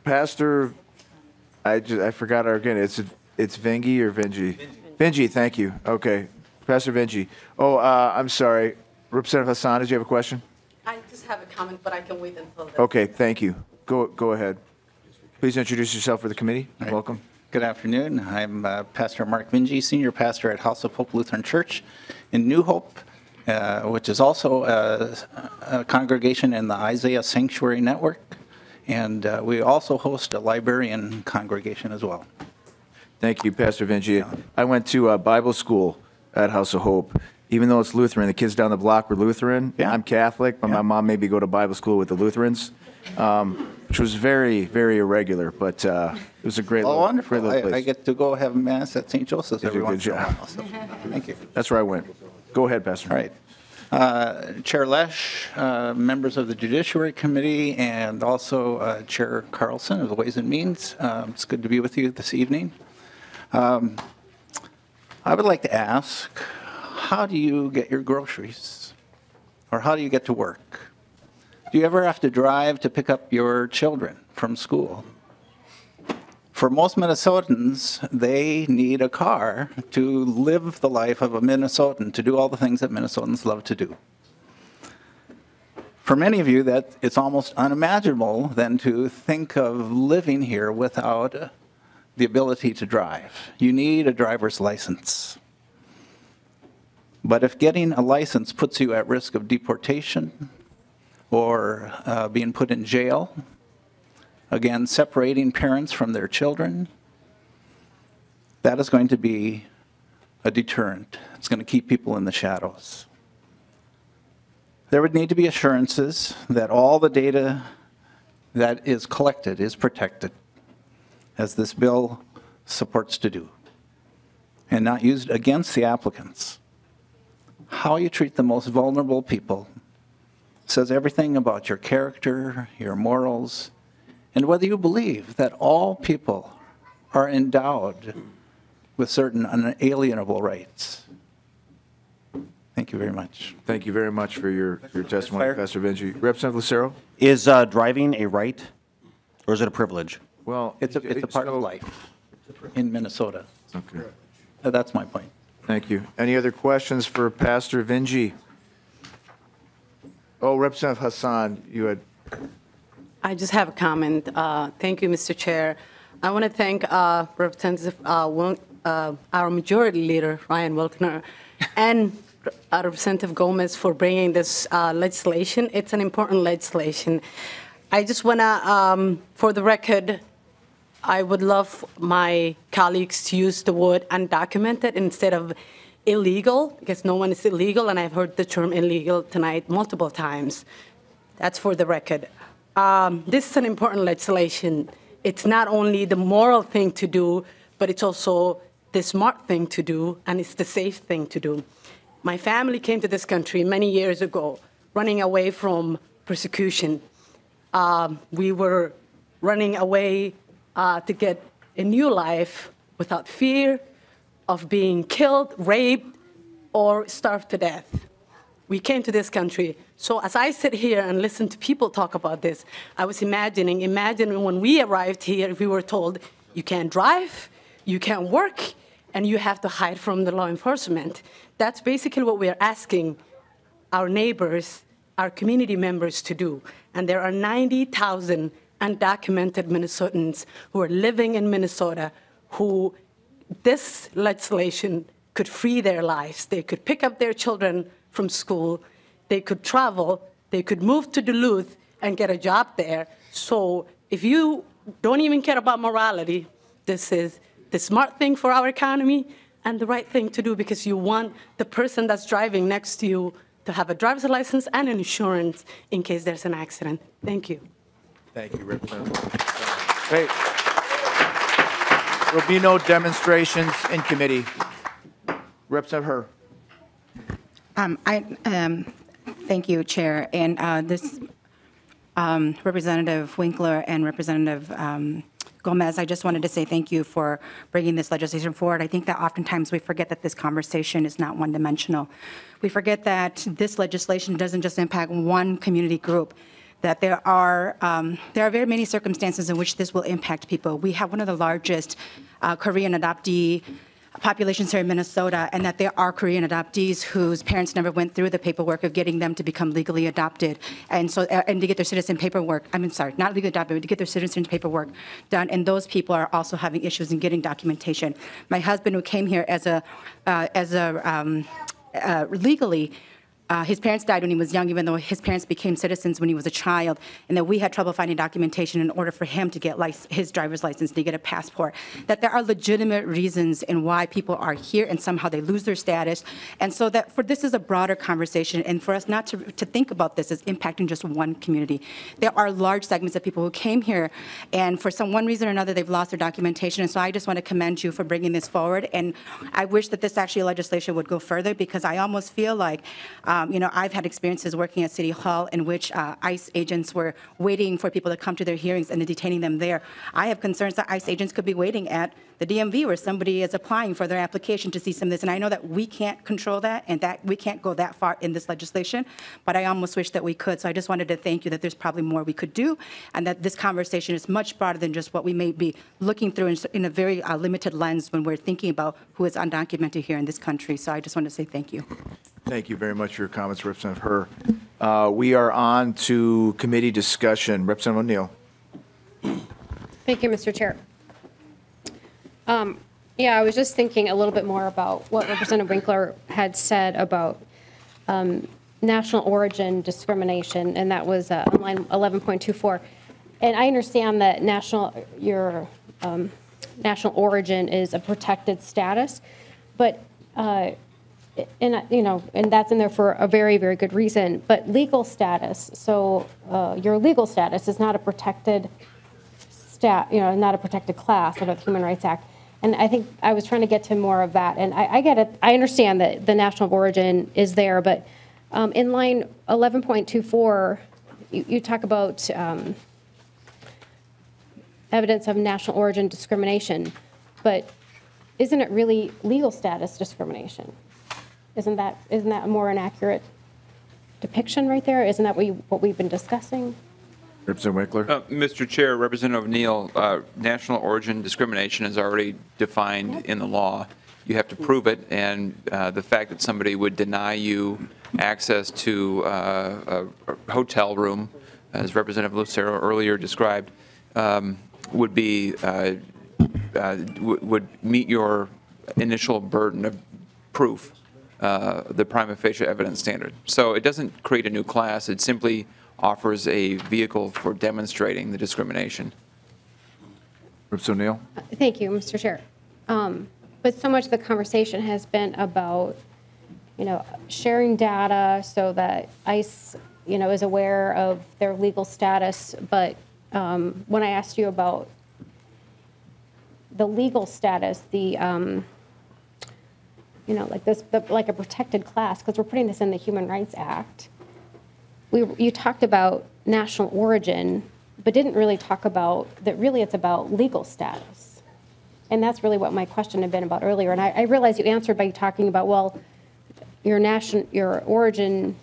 Pastor, I forgot again. It's Vingy or Vingy? Vingy, thank you. Okay. Pastor Vingy. Oh, I'm sorry. Representative Hassan, did you have a question? I just have a comment, but I can wait until. Okay, thank you. Go ahead. Please introduce yourself for the committee. Right. Welcome. Good afternoon. I'm Pastor Mark Vingy, Senior Pastor at House of Hope Lutheran Church in New Hope, which is also a congregation in the Isaiah Sanctuary Network. And we also host a librarian congregation as well. Thank you, Pastor Vinci. I went to Bible school at House of Hope. Even though it's Lutheran, the kids down the block were Lutheran. Yeah. I'm Catholic, but my mom made me go to Bible school with the Lutherans, which was very, very irregular, but it was a great little, wonderful. Great little place. I get to go have Mass at St. Joseph's every once in a while. So, thank you. That's where I went. Go ahead, Pastor. All right. Chair Lesch, members of the Judiciary Committee, and also Chair Carlson of the Ways and Means. It's good to be with you this evening. I would like to ask, how do you get your groceries? Or how do you get to work? Do you ever have to drive to pick up your children from school? For most Minnesotans, they need a car to live the life of a Minnesotan, to do all the things that Minnesotans love to do. For many of you, that it's almost unimaginable then to think of living here without the ability to drive. You need a driver's license. But if getting a license puts you at risk of deportation or being put in jail, again, separating parents from their children, that is going to be a deterrent. It's going to keep people in the shadows. There would need to be assurances that all the data that is collected is protected, as this bill supports to do, and not used against the applicants. How you treat the most vulnerable people says everything about your character, your morals, and whether you believe that all people are endowed with certain unalienable rights. Thank you very much. Thank you very much for your testimony, Pastor Vinci. Representative Lucero? Is driving a right or is it a privilege? Well, it's a part of life in Minnesota. Okay. That's my point. Thank you. Any other questions for Pastor Vinci? Oh, Representative Hassan, you had. I just have a comment. Thank you, Mr. Chair. I want to thank Representative our Majority Leader, Ryan Winkler, and Representative Gomez for bringing this legislation. It's an important legislation. I just want to, for the record, I would love my colleagues to use the word undocumented instead of illegal, because no one is illegal, and I've heard the term illegal tonight multiple times. That's for the record. This is an important legislation. It's not only the moral thing to do, but it's also the smart thing to do, and it's the safe thing to do. My family came to this country many years ago, running away from persecution. We were running away to get a new life without fear of being killed, raped, or starved to death. We came to this country. So as I sit here and listen to people talk about this, I was imagining when we arrived here, we were told, you can't drive, you can't work, and you have to hide from the law enforcement. That's basically what we're asking our neighbors, our community members to do. And there are 90,000 undocumented Minnesotans who are living in Minnesota who this legislation could free their lives. They could pick up their children from school, they could travel, they could move to Duluth and get a job there. So if you don't even care about morality, this is the smart thing for our economy and the right thing to do, because you want the person that's driving next to you to have a driver's license and an insurance in case there's an accident. Thank you. Thank you, Representative. Great. There will be no demonstrations in committee. Representative Herr. Thank you, Chair. And this Representative Winkler and Representative Gomez, I just wanted to say thank you for bringing this legislation forward. I think that oftentimes we forget that this conversation is not one-dimensional. We forget that this legislation doesn't just impact one community group, that there are very many circumstances in which this will impact people. We have one of the largest Korean adoptee populations here in Minnesota, and that there are Korean adoptees whose parents never went through the paperwork of getting them to become legally adopted, and to get their citizen paperwork. Not legally adopted, but to get their citizen paperwork done. And those people are also having issues in getting documentation. My husband, who came here legally. His parents died when he was young, even though his parents became citizens when he was a child, and that we had trouble finding documentation in order for him to get his driver's license, to get a passport. That there are legitimate reasons in why people are here, and somehow they lose their status. And so that this is a broader conversation, and for us not to think about this as impacting just one community. There are large segments of people who came here, and for one reason or another, they've lost their documentation. And so I just want to commend you for bringing this forward. And I wish that this legislation would go further, because I almost feel like I've had experiences working at City Hall in which ICE agents were waiting for people to come to their hearings and then detaining them there. I have concerns that ICE agents could be waiting at the DMV where somebody is applying for their application to see some of this. And I know that we can't control that and that we can't go that far in this legislation, but I almost wish that we could. So I just wanted to thank you that there's probably more we could do and that this conversation is much broader than just what we may be looking through in a very limited lens when we're thinking about who is undocumented here in this country. So I just want to say thank you. Thank you very much for your comments, Representative Herr. We are on to committee discussion. Representative O'Neill. Thank you, Mr. Chair. Yeah, I was just thinking a little bit more about what Representative Winkler had said about national origin discrimination, and that was on line 11.24. And I understand that your national origin is a protected status, but and that's in there for a very, very good reason. But legal status, so your legal status is not a protected not a protected class under the Human Rights Act. And I think I was trying to get to more of that. And I get it. I understand that the national origin is there, but in line 11.24, you talk about evidence of national origin discrimination, but isn't it really legal status discrimination? Isn't that more an accurate depiction right there? Isn't that what we've been discussing? Representative Winkler. Mr. Chair, Representative O'Neill, national origin discrimination is already defined in the law. You have to prove it, and the fact that somebody would deny you access to a hotel room, as Representative Lucero earlier described, would meet your initial burden of proof, the prima facie evidence standard. So it doesn't create a new class. It simply offers a vehicle for demonstrating the discrimination. Representative O'Neill. Thank you, Mr. Chair. But so much of the conversation has been about, sharing data so that ICE, is aware of their legal status. But when I asked you about the legal status, like a protected class, because we're putting this in the Human Rights Act. You talked about national origin, but didn't really talk about that really it's about legal status. And that's really what my question had been about earlier. And I realize you answered by talking about, well, your nation of origin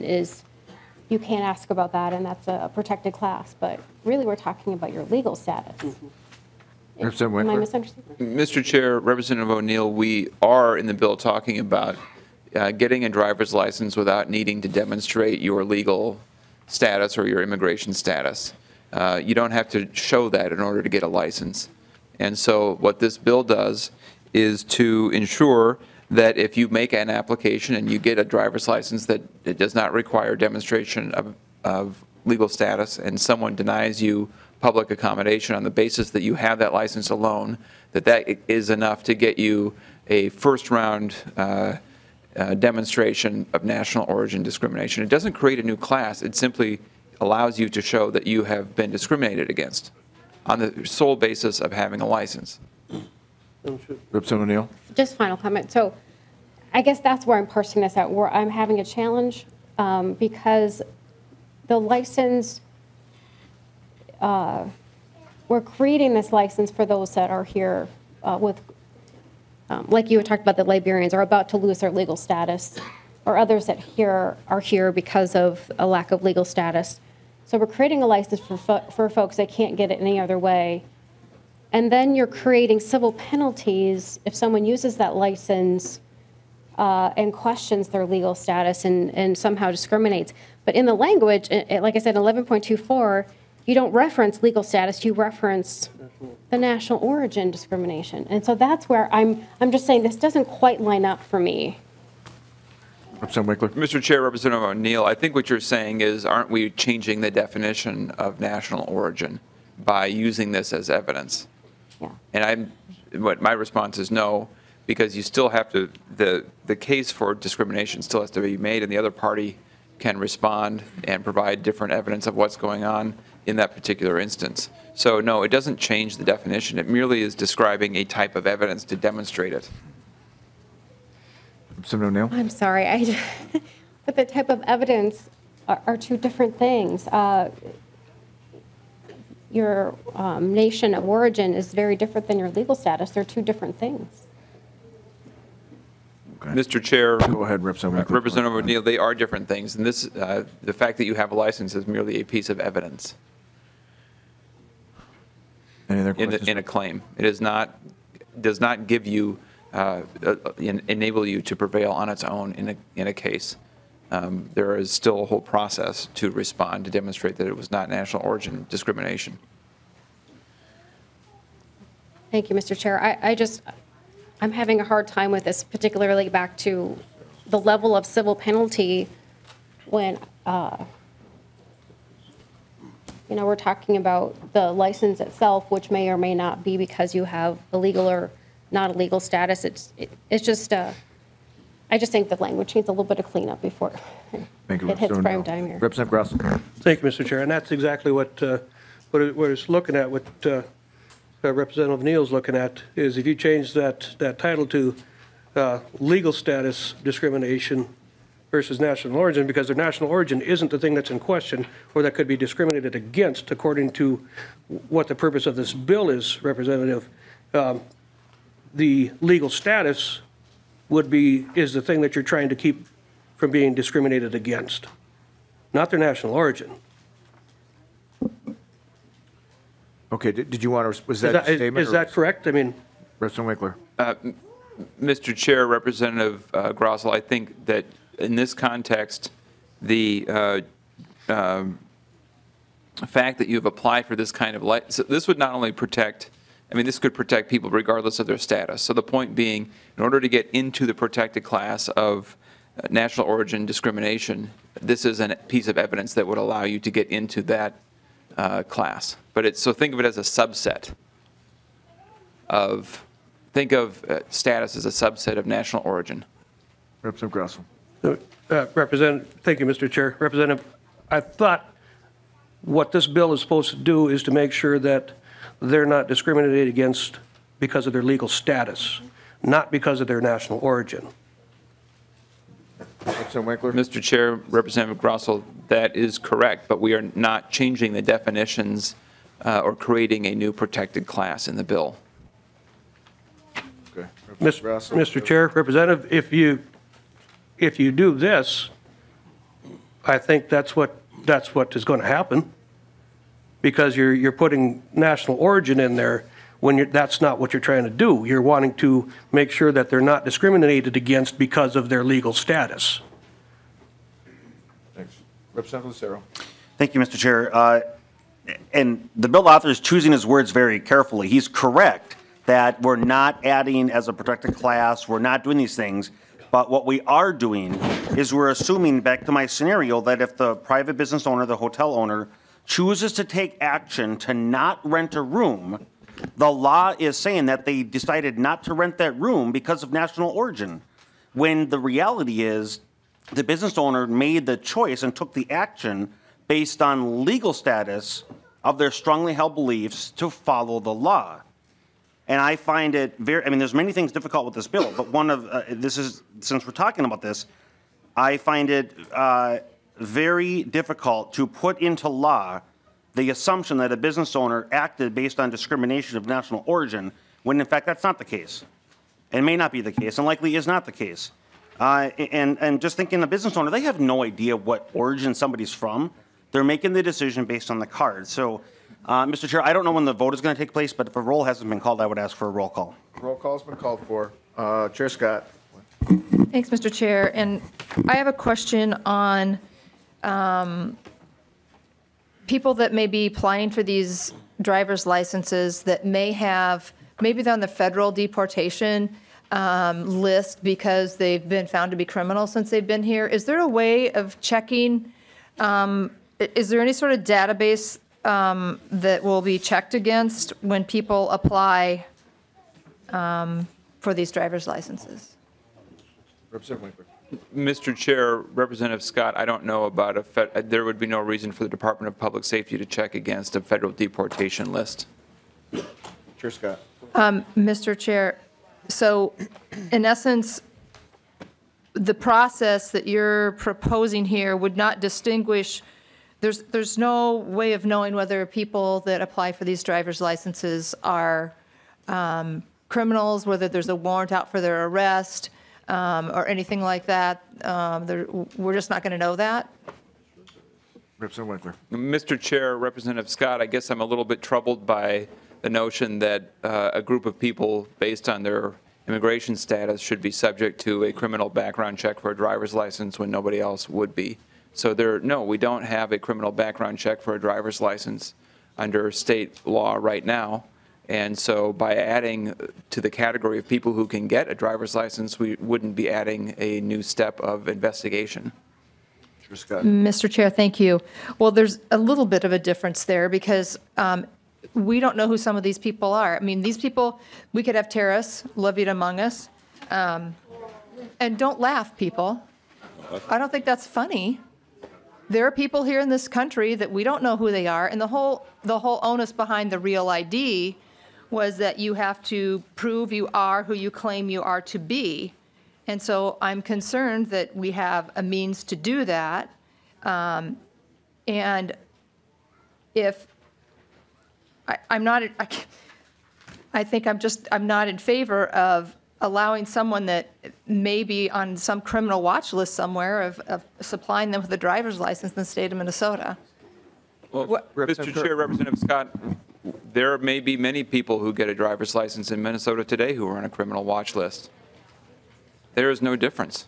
is, you can't ask about that, and that's a protected class. But really we're talking about your legal status. Representative Winkler. Am I misunderstanding? Mr. Chair, Representative O'Neill, we are in the bill talking about getting a driver's license without needing to demonstrate your legal status or your immigration status. You don't have to show that in order to get a license. And so what this bill does is to ensure that if you make an application and you get a driver's license that it does not require demonstration of legal status, and someone denies you public accommodation on the basis that you have that license alone, that is enough to get you a first round demonstration of national origin discrimination. It doesn't create a new class. It simply allows you to show that you have been discriminated against on the sole basis of having a license. Representative O'Neill. Just final comment. So I guess that's where I'm parsing this out, where I'm having a challenge because the license, we're creating this license for those that are here with like you had talked about, the Liberians are about to lose their legal status, or others that are here because of a lack of legal status. So we're creating a license for folks that can't get it any other way. And then you're creating civil penalties if someone uses that license and questions their legal status and somehow discriminates. But in the language, like I said, 11.24, you don't reference legal status, you reference the national origin discrimination. And so that's where I'm just saying this doesn't quite line up for me. Representative Winkler. Mr. Chair, Representative O'Neill, I think what you're saying is, aren't we changing the definition of national origin by using this as evidence? Yeah. And my response is no, because you still have to, the case for discrimination still has to be made, and the other party can respond and provide different evidence of what's going on in that particular instance. So no, it doesn't change the definition. It merely is describing a type of evidence to demonstrate it. Representative O'Neill? I'm sorry, but the type of evidence are two different things. Your nation of origin is very different than your legal status. They're two different things. Mr. Chair. Go ahead, Representative. Representative O'Neill, they are different things. And this, the fact that you have a license is merely a piece of evidence. Any other questions? In a claim. It is not, does not give you, enable you to prevail on its own in a case. There is still a whole process to respond to demonstrate that it was not national origin discrimination. Thank you, Mr. Chair. I'm having a hard time with this, particularly back to the level of civil penalty when, we're talking about the license itself, which may or may not be because you have a legal or not a legal status. It's just, I just think the language needs a little bit of cleanup before Thank you, it hits Representative prime O'Neill. time here. Representative Grosso. Thank you, Mr. Chair. And that's exactly what it's looking at, what Representative Neal's looking at, is if you change that title to legal status discrimination versus national origin, because their national origin isn't the thing that's in question or that could be discriminated against according to what the purpose of this bill is, Representative. The legal status is the thing that you're trying to keep from being discriminated against, not their national origin. Okay, did you want to, was that a statement? Is that correct? I mean, Representative Winkler. Mr. Chair, Representative Grossell, I think that in this context, the fact that you've applied for this kind of license, this would not only protect, this could protect people regardless of their status. So the point being, in order to get into the protected class of national origin discrimination, this is a piece of evidence that would allow you to get into that class. But so think of it as a subset of, think of status as a subset of national origin. Representative Grosso. Thank you, Mr. Chair. Representative, I thought what this bill is supposed to do is to make sure that they're not discriminated against because of their legal status, not because of their national origin. Representative Winkler. Mr. Chair, Representative Grossell, that is correct, but we are not changing the definitions or creating a new protected class in the bill. Okay. Mr. Chair, Representative, if you do this, I think that's what is going to happen, because you're putting national origin in there when that's not what you're trying to do. You're wanting to make sure that they're not discriminated against because of their legal status. Thanks. Representative Lucero. Thank you, Mr. Chair. And the bill author is choosing his words very carefully. He's correct that we're not adding as a protected class, we're not doing these things, but what we are doing is we're assuming, back to my scenario, that if the private business owner, the hotel owner, chooses to take action to not rent a room, the law is saying that they decided not to rent that room because of national origin, when the reality is the business owner made the choice and took the action based on legal status of their strongly held beliefs to follow the law. And I find it very, there's many things difficult with this bill, but one of, since we're talking about this, I find it very difficult to put into law the assumption that a business owner acted based on discrimination of national origin, when in fact that's not the case. It may not be the case, and likely is not the case. And just thinking, a business owner, they have no idea what origin somebody's from. They're making the decision based on the card. So, Mr. Chair, I don't know when the vote is going to take place, but if a roll hasn't been called, I would ask for a roll call. Roll call's been called for. Chair Scott. Thanks, Mr. Chair. And I have a question on people that may be applying for these driver's licenses that maybe they're on the federal deportation list because they've been found to be criminals since they've been here. Is there a way of checking, is there any sort of database that will be checked against when people apply for these driver's licenses? Representative Winkler. Mr. Chair, Representative Scott, I don't know about there would be no reason for the Department of Public Safety to check against a federal deportation list. Chair Scott. Mr. Chair, so in essence, the process that you're proposing here would not distinguish, there's no way of knowing whether people that apply for these driver's licenses are criminals, whether there's a warrant out for their arrest, or anything like that. We're just not going to know that. Representative Winkler. Mr. Chair, Representative Scott, I guess I'm a little bit troubled by the notion that a group of people, based on their immigration status, should be subject to a criminal background check for a driver's license when nobody else would be. So no, we don't have a criminal background check for a driver's license under state law right now. And so by adding to the category of people who can get a driver's license, we wouldn't be adding a new step of investigation. Scott. Mr. Chair, thank you. Well, there's a little bit of a difference there because we don't know who some of these people are. I mean, these people, we could have terrorists living among us. And don't laugh, people. I don't think that's funny. There are people here in this country that we don't know who they are, and the whole onus behind the Real ID was that you have to prove you are who you claim you are to be. And so I'm concerned that we have a means to do that. And if I'm not in favor of allowing someone that may be on some criminal watch list somewhere of supplying them with a driver's license in the state of Minnesota. Well, Mr. Chair, Representative Scott, there may be many people who get a driver's license in Minnesota today who are on a criminal watch list. There is no difference.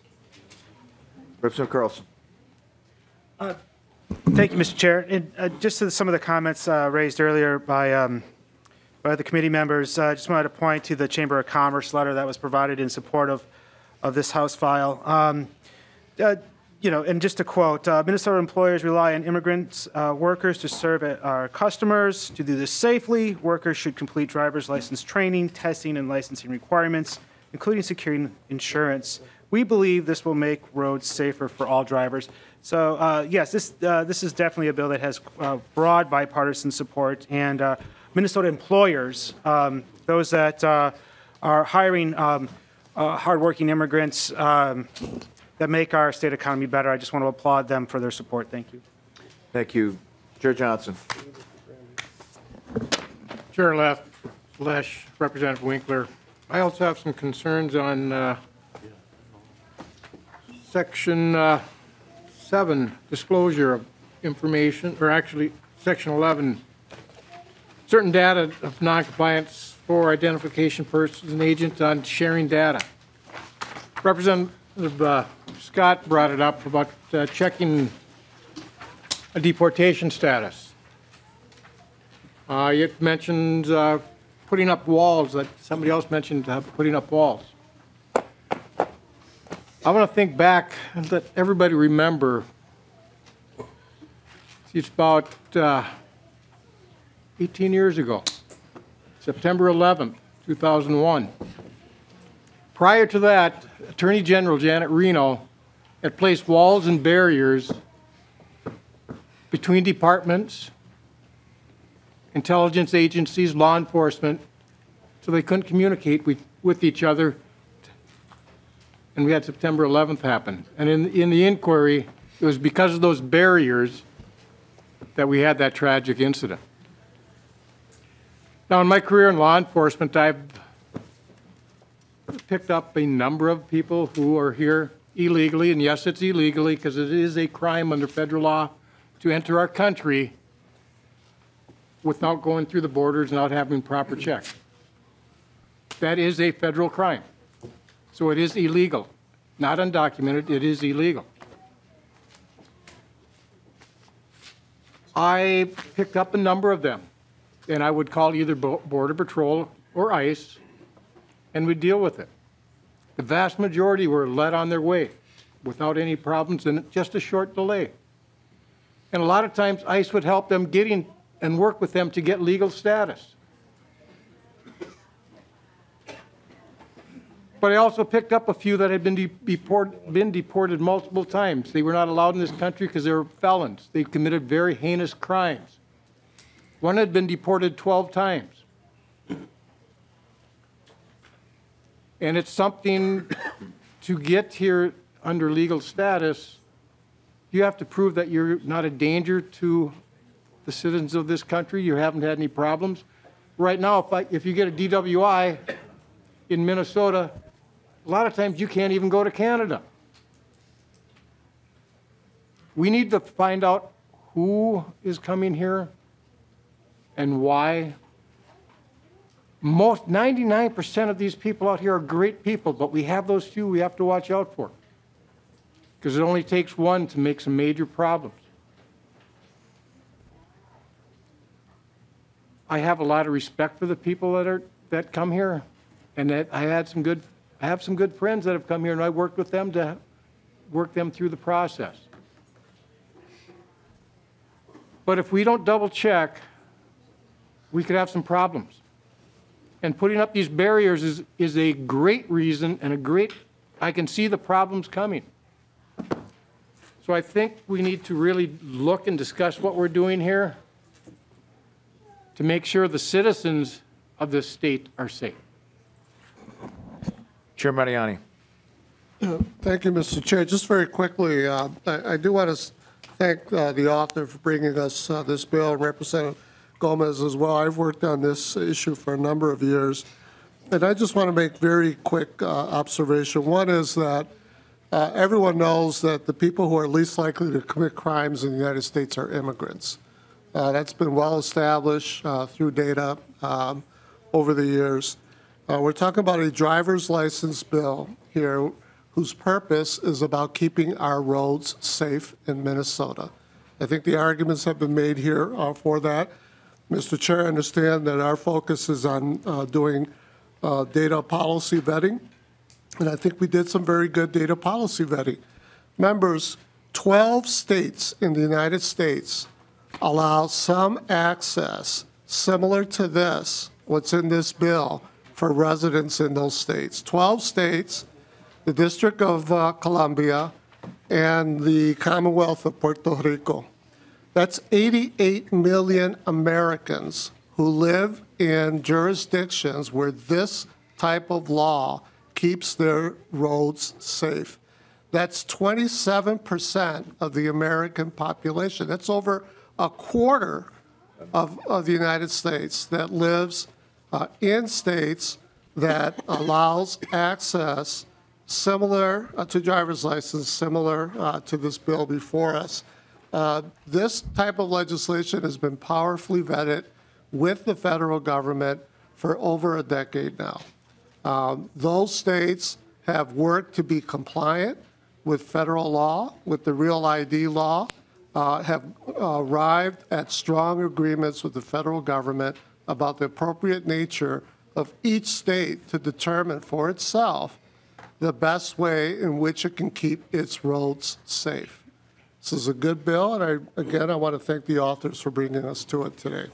Representative Carlson. Thank you, Mr. Chair. And, just to some of the comments raised earlier by the committee members, I just wanted to point to the Chamber of Commerce letter that was provided in support of this House file. And just to quote, Minnesota employers rely on immigrants, workers to serve our customers. To do this safely, workers should complete driver's license training, testing, and licensing requirements, including securing insurance. We believe this will make roads safer for all drivers. So yes, this is definitely a bill that has broad bipartisan support, and Minnesota employers, those that are hiring hardworking immigrants that make our state economy better, I just want to applaud them for their support. Thank you. Thank you. Chair Johnson. Chair Lesch, Representative Winkler. I also have some concerns on Section 7, disclosure of information, or actually Section 11, certain data of noncompliance for identification persons and agents on sharing data. Representative Scott brought it up about checking a deportation status. It mentions putting up walls, that somebody else mentioned putting up walls. I want to think back and let everybody remember, it's about 18 years ago, September 11th, 2001. Prior to that, Attorney General Janet Reno had placed walls and barriers between departments, intelligence agencies, law enforcement, so they couldn't communicate with each other. And we had September 11th happen. And in the inquiry, it was because of those barriers that we had that tragic incident. Now, in my career in law enforcement, I've picked up a number of people who are here illegally, and yes, it's illegally because it is a crime under federal law to enter our country without going through the borders and not having proper checks. That is a federal crime. So it is illegal. Not undocumented, it is illegal. I picked up a number of them, and I would call either Border Patrol or ICE, and we'd deal with it. The vast majority were led on their way without any problems and just a short delay. And a lot of times ICE would help them getting and work with them to get legal status. But I also picked up a few that had been deported multiple times. They were not allowed in this country because they were felons. They committed very heinous crimes. One had been deported 12 times. And it's something to get here under legal status, you have to prove that you're not a danger to the citizens of this country, you haven't had any problems. Right now, if you get a DWI in Minnesota, a lot of times you can't even go to Canada. We need to find out who is coming here and why. 99% of these people out here are great people, but we have those few we have to watch out for, because it only takes one to make some major problems. I have a lot of respect for the people that come here, and that I have some good friends that have come here, and I worked with them to work them through the process. But if we don't double check, we could have some problems. And putting up these barriers is a great reason and I can see the problems coming. So I think we need to really look and discuss what we're doing here to make sure the citizens of this state are safe. Chair Mariani. Thank you, Mr. Chair. Just very quickly, I do want to thank the author for bringing us this bill, and Representative Gomez as well. I've worked on this issue for a number of years, and I just want to make very quick observation. One is that everyone knows that the people who are least likely to commit crimes in the United States are immigrants. That's been well established through data over the years. We're talking about a driver's license bill here whose purpose is about keeping our roads safe in Minnesota. I think the arguments have been made here for that. Mr. Chair, I understand that our focus is on doing data policy vetting, and I think we did some very good data policy vetting. Members, 12 states in the United States allow some access similar to this, what's in this bill, for residents in those states. 12 states, the District of Columbia, and the Commonwealth of Puerto Rico. That's 88 million Americans who live in jurisdictions where this type of law keeps their roads safe. That's 27% of the American population. That's over a quarter of the United States that lives in states that allows access similar to driver's license, similar to this bill before us. This type of legislation has been powerfully vetted with the federal government for over a decade now. Those states have worked to be compliant with federal law, with the Real ID law, have arrived at strong agreements with the federal government about the appropriate nature of each state to determine for itself the best way in which it can keep its roads safe. This is a good bill, and I want to thank the authors for bringing us to it today.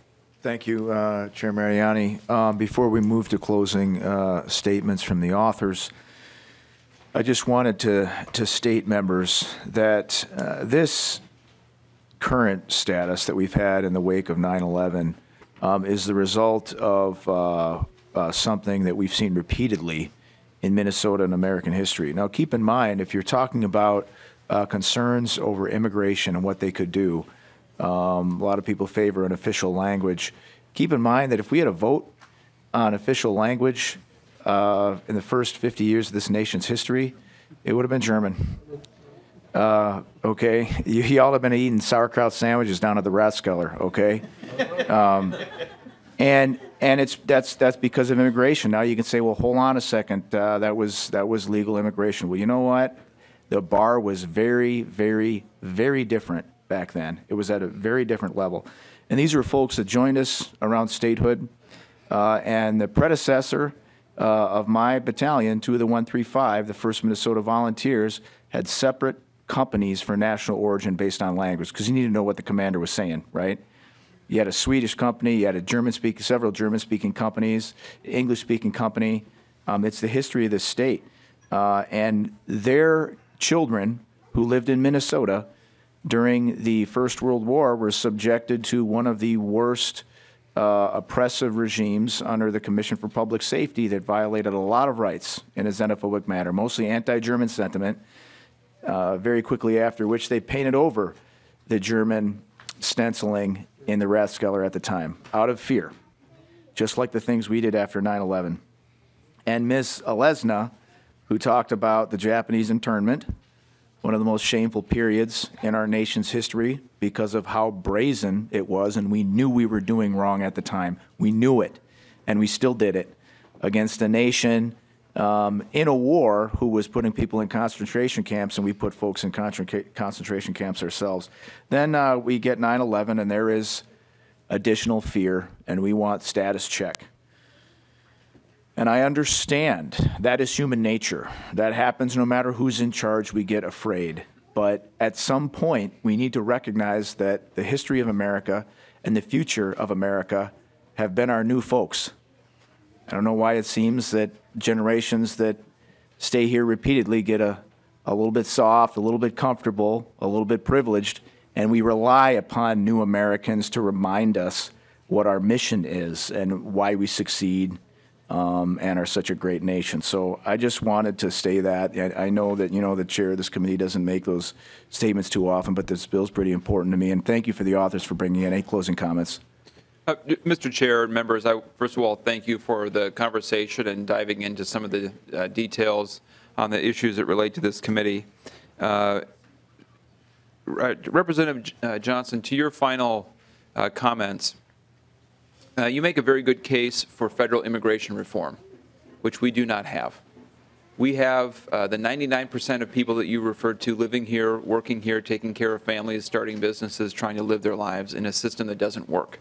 Thank you, Chair Mariani. Before we move to closing statements from the authors, I just wanted to state, members, that this current status that we've had in the wake of 9/11 is the result of something that we've seen repeatedly in Minnesota and American history. Now, keep in mind, if you're talking about concerns over immigration and what they could do, a lot of people favor an official language. Keep in mind that if we had a vote on official language in the first 50 years of this nation's history, it would have been German. Okay, y'all have been eating sauerkraut sandwiches down at the Rathskeller, okay? And that's because of immigration. Now you can say, well, hold on a second, that was legal immigration. Well, you know what? The bar was very, very, very different back then. It was at a very different level. And these were folks that joined us around statehood. And the predecessor of my battalion, 2 of the 135, the 1st Minnesota Volunteers, had separate companies for national origin based on language, because you need to know what the commander was saying, right? You had a Swedish company, you had a several German-speaking companies, English-speaking company. It's the history of this state. And their children who lived in Minnesota during the First World War were subjected to one of the worst oppressive regimes under the Commission for Public Safety that violated a lot of rights in a xenophobic manner, mostly anti-German sentiment. very quickly after, which they painted over the German stenciling in the Rathskeller at the time, out of fear, just like the things we did after 9/11. And Ms. Alesna, who talked about the Japanese internment, one of the most shameful periods in our nation's history because of how brazen it was, and we knew we were doing wrong at the time. We knew it, and we still did it against a nation in a war who was putting people in concentration camps, and we put folks in concentration camps ourselves. Then we get 9/11, and there is additional fear, and we want status check. And I understand that is human nature. That happens no matter who's in charge, we get afraid. But at some point, we need to recognize that the history of America and the future of America have been our new folks. I don't know why it seems that generations that stay here repeatedly get a little bit soft, a little bit comfortable, a little bit privileged, and we rely upon new Americans to remind us what our mission is and why we succeed and are such a great nation. So I just wanted to say that. I know that, the chair of this committee doesn't make those statements too often, but this bill's pretty important to me. And thank you for the authors for bringing in. Any closing comments? Mr. Chair and members, first of all, thank you for the conversation and diving into some of the details on the issues that relate to this committee. Representative Johnson, to your final comments, you make a very good case for federal immigration reform, which we do not have. We have the 99% of people that you referred to living here, working here, taking care of families, starting businesses, trying to live their lives in a system that doesn't work.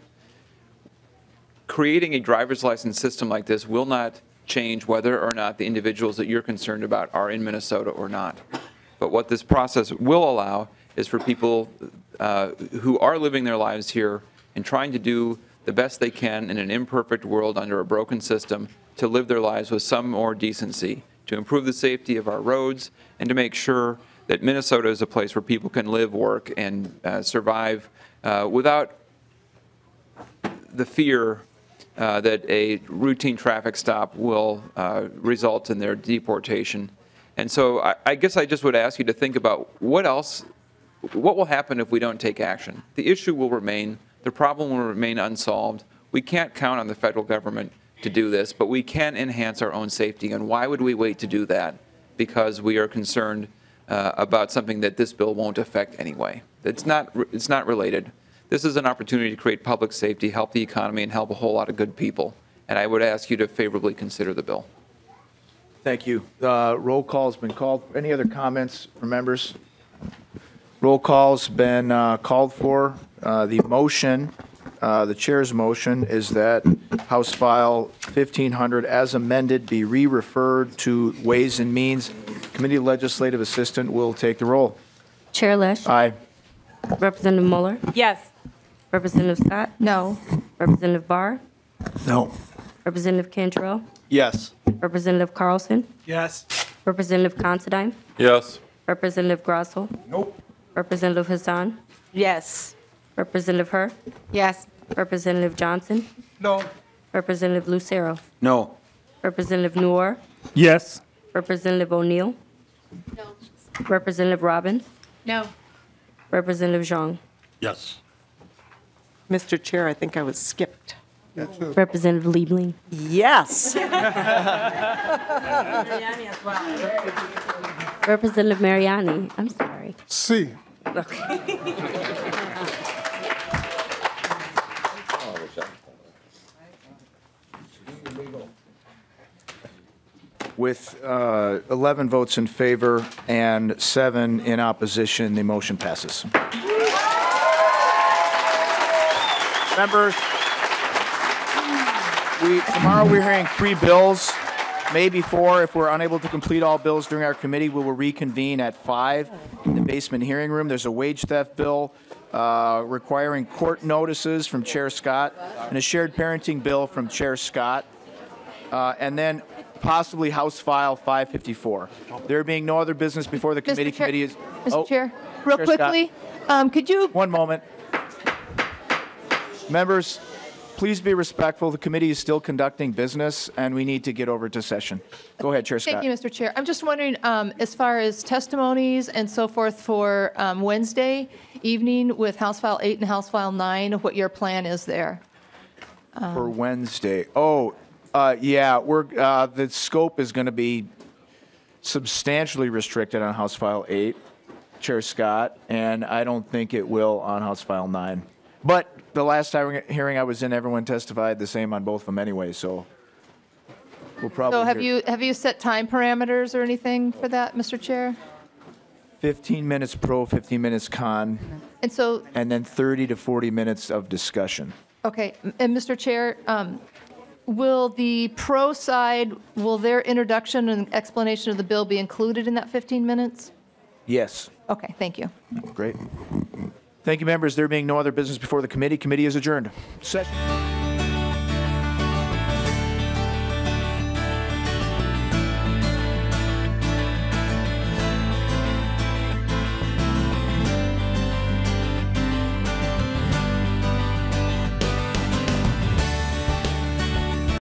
Creating a driver's license system like this will not change whether or not the individuals that you're concerned about are in Minnesota or not. But what this process will allow is for people who are living their lives here and trying to do the best they can in an imperfect world under a broken system to live their lives with some more decency, to improve the safety of our roads, and to make sure that Minnesota is a place where people can live, work, and survive without the fear that a routine traffic stop will result in their deportation. And so I guess I just would ask you to think about what will happen if we don't take action. The issue will remain. The problem will remain unsolved. We can't count on the federal government to do this, but we can enhance our own safety. And why would we wait to do that? Because we are concerned about something that this bill won't affect anyway. It's not related. This is an opportunity to create public safety, help the economy, and help a whole lot of good people. And I would ask you to favorably consider the bill. Thank you. Roll call has been called. Any other comments from members? Roll call's been called for. The motion, the chair's motion, is that House File 1500 as amended be re-referred to Ways and Means. Committee Legislative Assistant will take the roll. Chair Lesch? Aye. Representative Mueller? Yes. Representative Scott? No. Representative Barr? No. Representative Cantrell? Yes. Representative Carlson? Yes. Representative Considine? Yes. Representative Grosso? Nope. Representative Hassan? Yes. Representative Herr? Yes. Representative Johnson? No. Representative Lucero? No. Representative Noor? Yes. Representative O'Neill? No. Representative Robbins? No. Representative Zhang? Yes. Mr. Chair, I think I was skipped. Representative Liebling? Yes. Representative Mariani? I'm sorry. C. With 11 votes in favor and 7 in opposition, the motion passes. Members, tomorrow we're hearing 3 bills, maybe 4. If we're unable to complete all bills during our committee, we will reconvene at 5 in the basement hearing room. There's a wage theft bill requiring court notices from Chair Scott and a shared parenting bill from Chair Scott. And then possibly House File 554. There being no other business before the committee. Mr. Chair, real Chair quickly, could you? One moment. Members, Please be respectful. The committee is still conducting business, and we need to get over to session. Go ahead, Chair Scott. Thank you, Mr. Chair. I'm just wondering, as far as testimonies and so forth for Wednesday evening with House File 8 and House File 9, what your plan is there? For Wednesday. Yeah, the scope is going to be substantially restricted on House File 8, Chair Scott, and I don't think it will on House File 9. But the last hearing I was in, everyone testified the same on both of them anyway, so we'll probably. So have you set time parameters or anything for that, Mr. Chair? 15 minutes pro, 15 minutes con, And so, and then 30 to 40 minutes of discussion. okay, and Mr. Chair, will the pro side, will their introduction and explanation of the bill be included in that 15 minutes? Yes. Okay, thank you. Great. Thank you, members. There being no other business before the committee, committee is adjourned. Session.